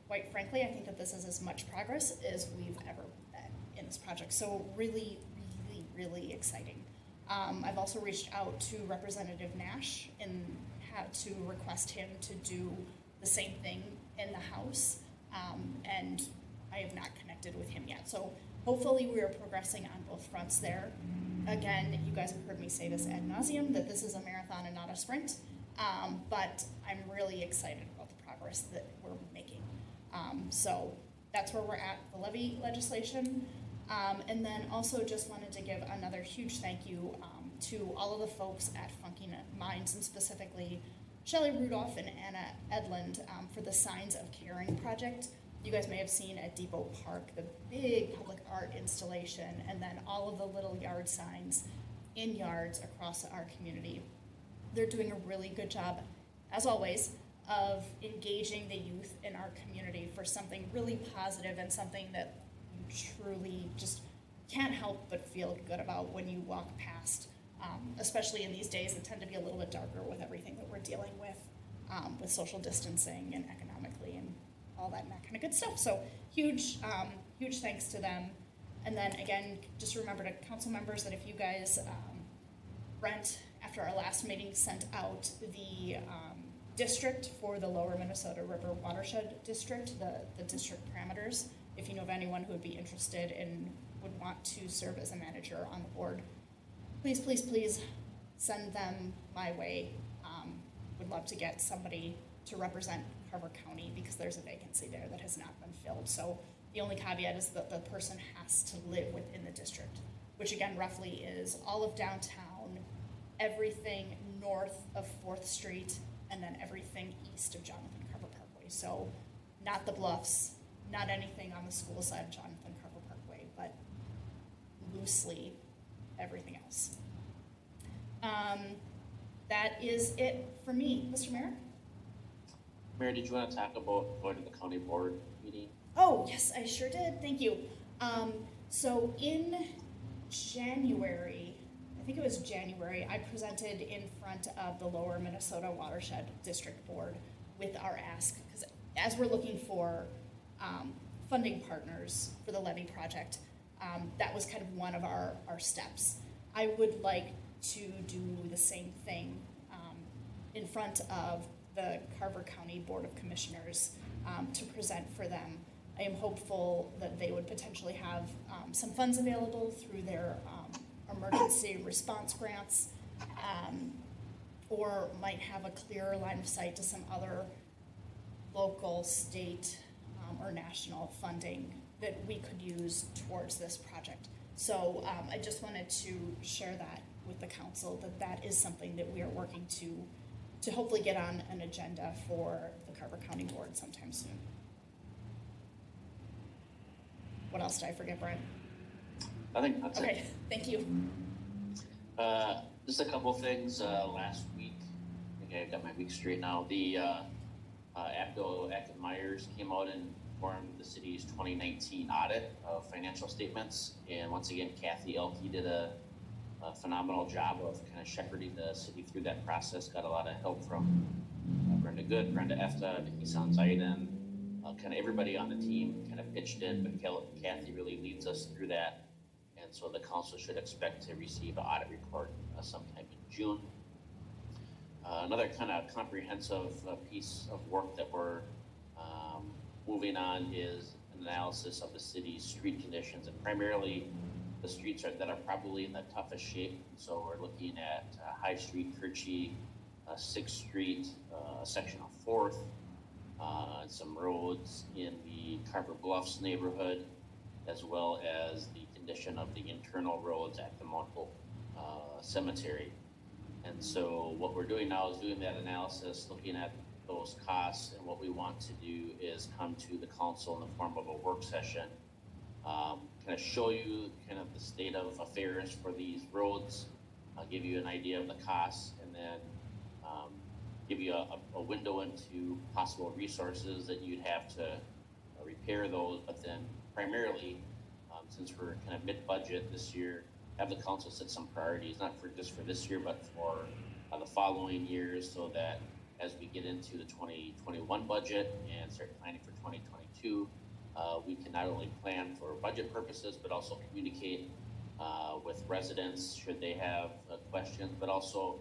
quite frankly, I think that this is as much progress as we've ever been in this project. So really, really, really exciting. I've also reached out to Representative Nash and had to request him to do the same thing in the House, and I have not connected with him yet. So hopefully we are progressing on both fronts there. Again, you guys have heard me say this ad nauseum, that this is a marathon and not a sprint, but I'm really excited about the progress that we're making. So that's where we're at, the levy legislation. And then also just wanted to give another huge thank you to all of the folks at Funky Minds, and specifically Shelley Rudolph and Anna Edlund for the Signs of Caring project. You guys may have seen at Depot Park the big public art installation, and then all of the little yard signs in yards across our community. They're doing a really good job, as always, of engaging the youth in our community for something really positive and something that you truly just can't help but feel good about when you walk past, especially in these days that tend to be a little bit darker with everything that we're dealing with social distancing and economically and all that and that kind of good stuff. So huge thanks to them. And then again, just remember to council members that if you guys, Brent, after our last meeting, sent out the district for the Lower Minnesota River Watershed District, the district parameters. If you know of anyone who would be interested and would want to serve as a manager on the board, please, please, please send them my way. Would love to get somebody to represent Carver County because there's a vacancy there that has not been filled. So the only caveat is that the person has to live within the district, which again roughly is all of downtown, everything north of 4th Street, and then everything east of Jonathan Carver Parkway. So not the bluffs, not anything on the school side of Jonathan Carver Parkway, but loosely everything else. That is it for me. Mr. Mayor? Mayor, did you want to talk about going to the county board meeting? Oh, yes, I sure did. Thank you. So in January, I think it was January, I presented in front of the Lower Minnesota Watershed District Board with our ask, because as we're looking for funding partners for the levee project, that was kind of one of our steps. I would like to do the same thing in front of the Carver County Board of Commissioners to present for them. I am hopeful that they would potentially have some funds available through their emergency response grants, or might have a clearer line of sight to some other local, state, or national funding that we could use towards this project. So I just wanted to share that with the council, that is something that we are working to hopefully get on an agenda for the Carver County Board sometime soon. What else did I forget, Brian? I think that's it. Okay, thank you. Just a couple things. Last week, I think I got my week straight now. The Abdo Akin Myers came out and formed the city's 2019 audit of financial statements. And once again, Kathy Elke did a phenomenal job of kind of shepherding the city through that process. Got a lot of help from Brenda Good, Brenda Efta, Nikki Sanzaiden, kind of everybody on the team kind of pitched in, but Kathy really leads us through that. And so the council should expect to receive an audit report sometime in June. Another kind of comprehensive piece of work that we're moving on is an analysis of the city's street conditions, and primarily the streets that are probably in the toughest shape. So we're looking at High Street, Kirchie, 6th Street, a section of 4th, some roads in the Carver Bluffs neighborhood, as well as the condition of the internal roads at the Mount Hope Cemetery. And so what we're doing now is doing that analysis, looking at those costs, and what we want to do is come to the council in the form of a work session, kind of show you kind of the state of affairs for these roads. I'll give you an idea of the costs, and then give you a window into possible resources that you'd have to repair those. But then primarily, since we're kind of mid-budget this year, have the council set some priorities, not for just for this year, but for the following years, so that as we get into the 2021 budget and start planning for 2022, we can not only plan for budget purposes, but also communicate with residents should they have questions, but also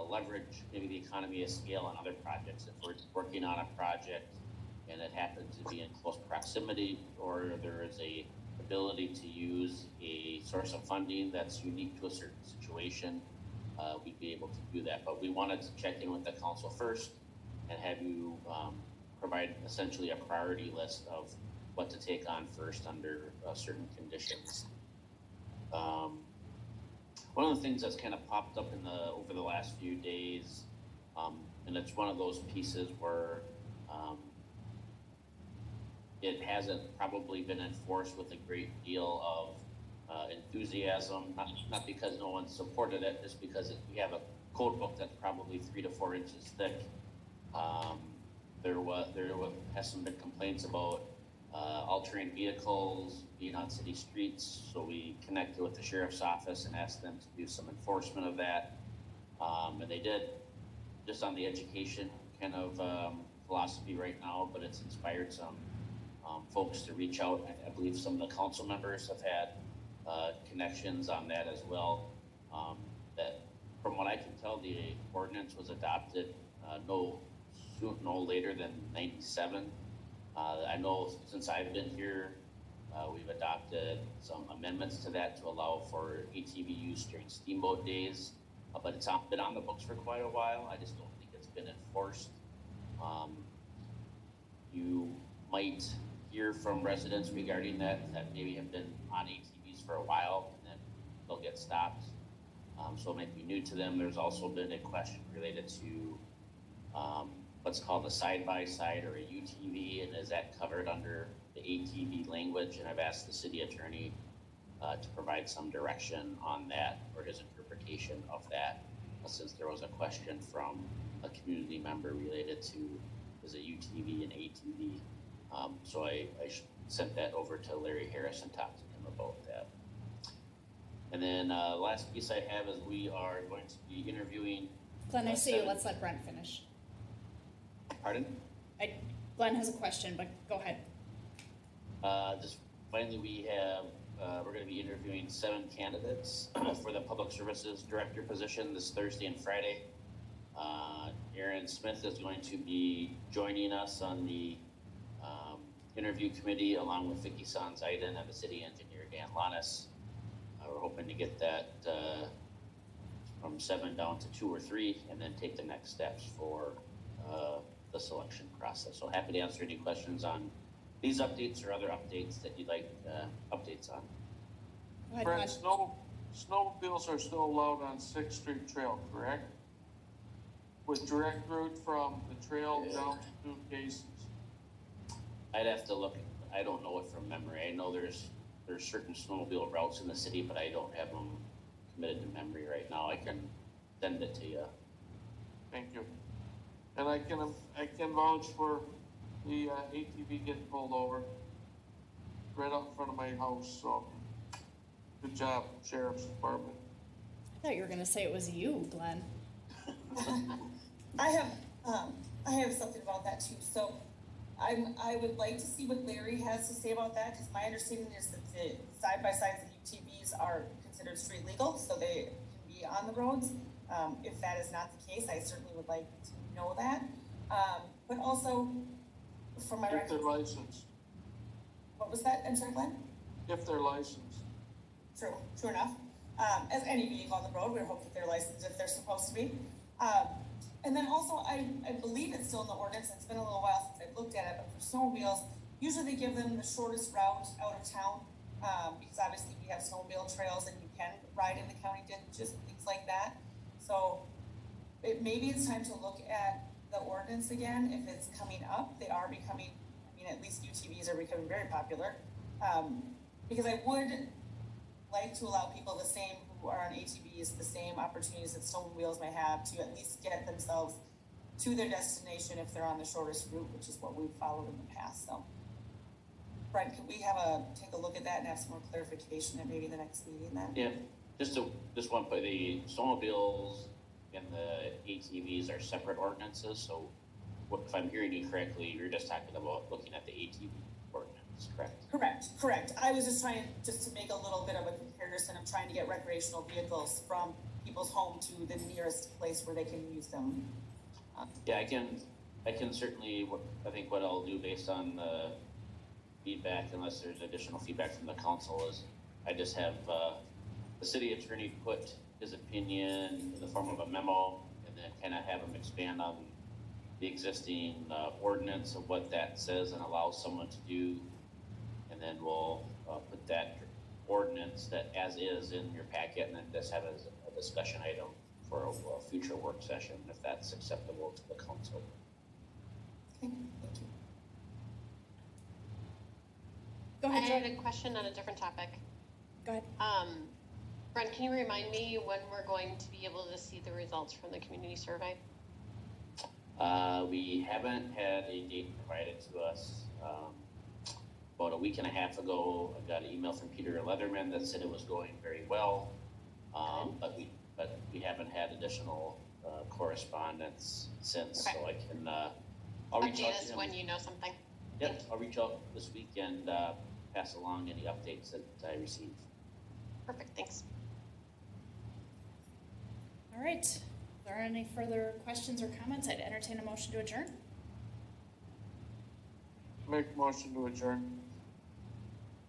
leverage maybe the economy of scale on other projects. If we're working on a project and it happens to be in close proximity, or there is a ability to use a source of funding that's unique to a certain situation, we'd be able to do that. But we wanted to check in with the council first and have you provide essentially a priority list of what to take on first under certain conditions. One of the things that's kind of popped up over the last few days, and it's one of those pieces where it hasn't probably been enforced with a great deal of enthusiasm, not because no one supported it, just because we have a code book that's probably 3 to 4 inches thick. There has been complaints about all-terrain vehicles being on city streets, so we connected with the sheriff's office and asked them to do some enforcement of that, and they did, just on the education kind of philosophy right now, but it's inspired some folks to reach out. I believe some of the council members have had connections on that as well. That, from what I can tell, the ordinance was adopted no later than 97. I know since I've been here, we've adopted some amendments to that to allow for ATV use during steamboat days, but it's been on the books for quite a while. I just don't think it's been enforced. You might hear from residents regarding that maybe have been on ATVs for a while and then they'll get stopped. So it might be new to them. There's also been a question related to what's called a side-by-side or a UTV, and is that covered under the ATV language? And I've asked the city attorney to provide some direction on that or his interpretation of that, since there was a question from a community member related to is a UTV and ATV. So I sent that over to Larry Harris and talked to him about that. And then last piece I have is we are going to be interviewing. Glenn, I see you. Let's let Brent finish. Pardon? Glenn has a question, but go ahead. Just finally, we're going to be interviewing 7 candidates for the Public Services Director position this Thursday and Friday. Aaron Smith is going to be joining us on the interview committee along with Vicky Sanzaiden and the city engineer Dan Lanis. We're hoping to get that from 7 down to 2 or 3 and then take the next steps for the selection process. So happy to answer any questions on these updates or other updates that you'd like updates on. Go ahead, Brent, Glenn. snowmobiles are still allowed on 6th Street Trail, correct? With direct route from the trail down to Casey's. I'd have to look. I don't know it from memory. I know there's certain snowmobile routes in the city, but I don't have them committed to memory right now. I can send it to you. Thank you. And I can vouch for the ATV getting pulled over right out in front of my house. So good job, Sheriff's Department. I thought you were going to say it was you, Glenn. I have something about that too. So I would like to see what Larry has to say about that, because my understanding is that the side-by-sides and UTVs are considered street legal, so they can be on the roads. If that is not the case, I certainly would like to know that. But also, for my If record, they're licensed. what was that? I'm sorry, Glenn? If they're licensed. True enough. As any vehicle on the road, we hope that they're licensed if they're supposed to be. And then also, I believe it's still in the ordinance. It's been a little while since I've looked at it, but for snowmobiles, usually they give them the shortest route out of town, because obviously we have snowmobile trails and you can ride in the county ditches and things like that. So maybe it's time to look at the ordinance again if it's coming up. They are becoming, at least UTVs are becoming very popular. Because I would like to allow people the same who are on ATVs, the same opportunities that snowmobiles may have to at least get themselves to their destination if they're on the shortest route, which is what we've followed in the past. So, Brent, could we take a look at that and have some more clarification at maybe the next meeting then? Yeah, just one point. The snowmobiles and the ATVs are separate ordinances. So, if I'm hearing you correctly, you're just talking about looking at the ATV ordinance, correct? Correct. I was just trying to make a little bit of a comparison of trying to get recreational vehicles from people's home to the nearest place where they can use them. Yeah, I can certainly. I think what I'll do based on the feedback, unless there's additional feedback from the council, is I just have the city attorney put his opinion in the form of a memo, and then kind of have him expand on the existing ordinance of what that says and allows someone to do, and then we'll put that ordinance that as is in your packet, and then just have as a discussion item for a future work session, if that's acceptable to the council. Okay, thank you. Go I ahead, had a question on a different topic. Go ahead. Brent, can you remind me when we're going to be able to see the results from the community survey? We haven't had a date provided to us. About a week and a half ago, I got an email from Peter Leatherman that said it was going very well, but we haven't had additional correspondence since. Okay. So I can I'll reach out Update to us him. when you know something. Yep, I'll reach out this week and pass along any updates that I receive. Perfect, thanks. All right. If there are any further questions or comments, I'd entertain a motion to adjourn. Make a motion to adjourn.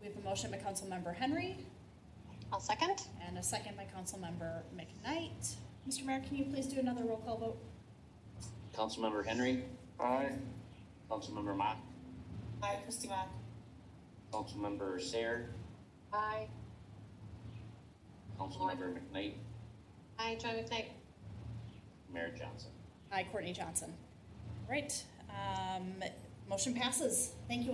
We have a motion by Councilmember Henry I'll second. and a second by Councilmember McKnight. Mr. Mayor, can you please do another roll call vote? Councilmember Henry, Aye. Councilmember Mock, Hi, Christy Mock. Councilmember Sayre, Aye. Councilmember McKnight, Aye, Joy McKnight. Mayor Johnson. Hi, Courtney Johnson. All Right, motion passes. Thank you.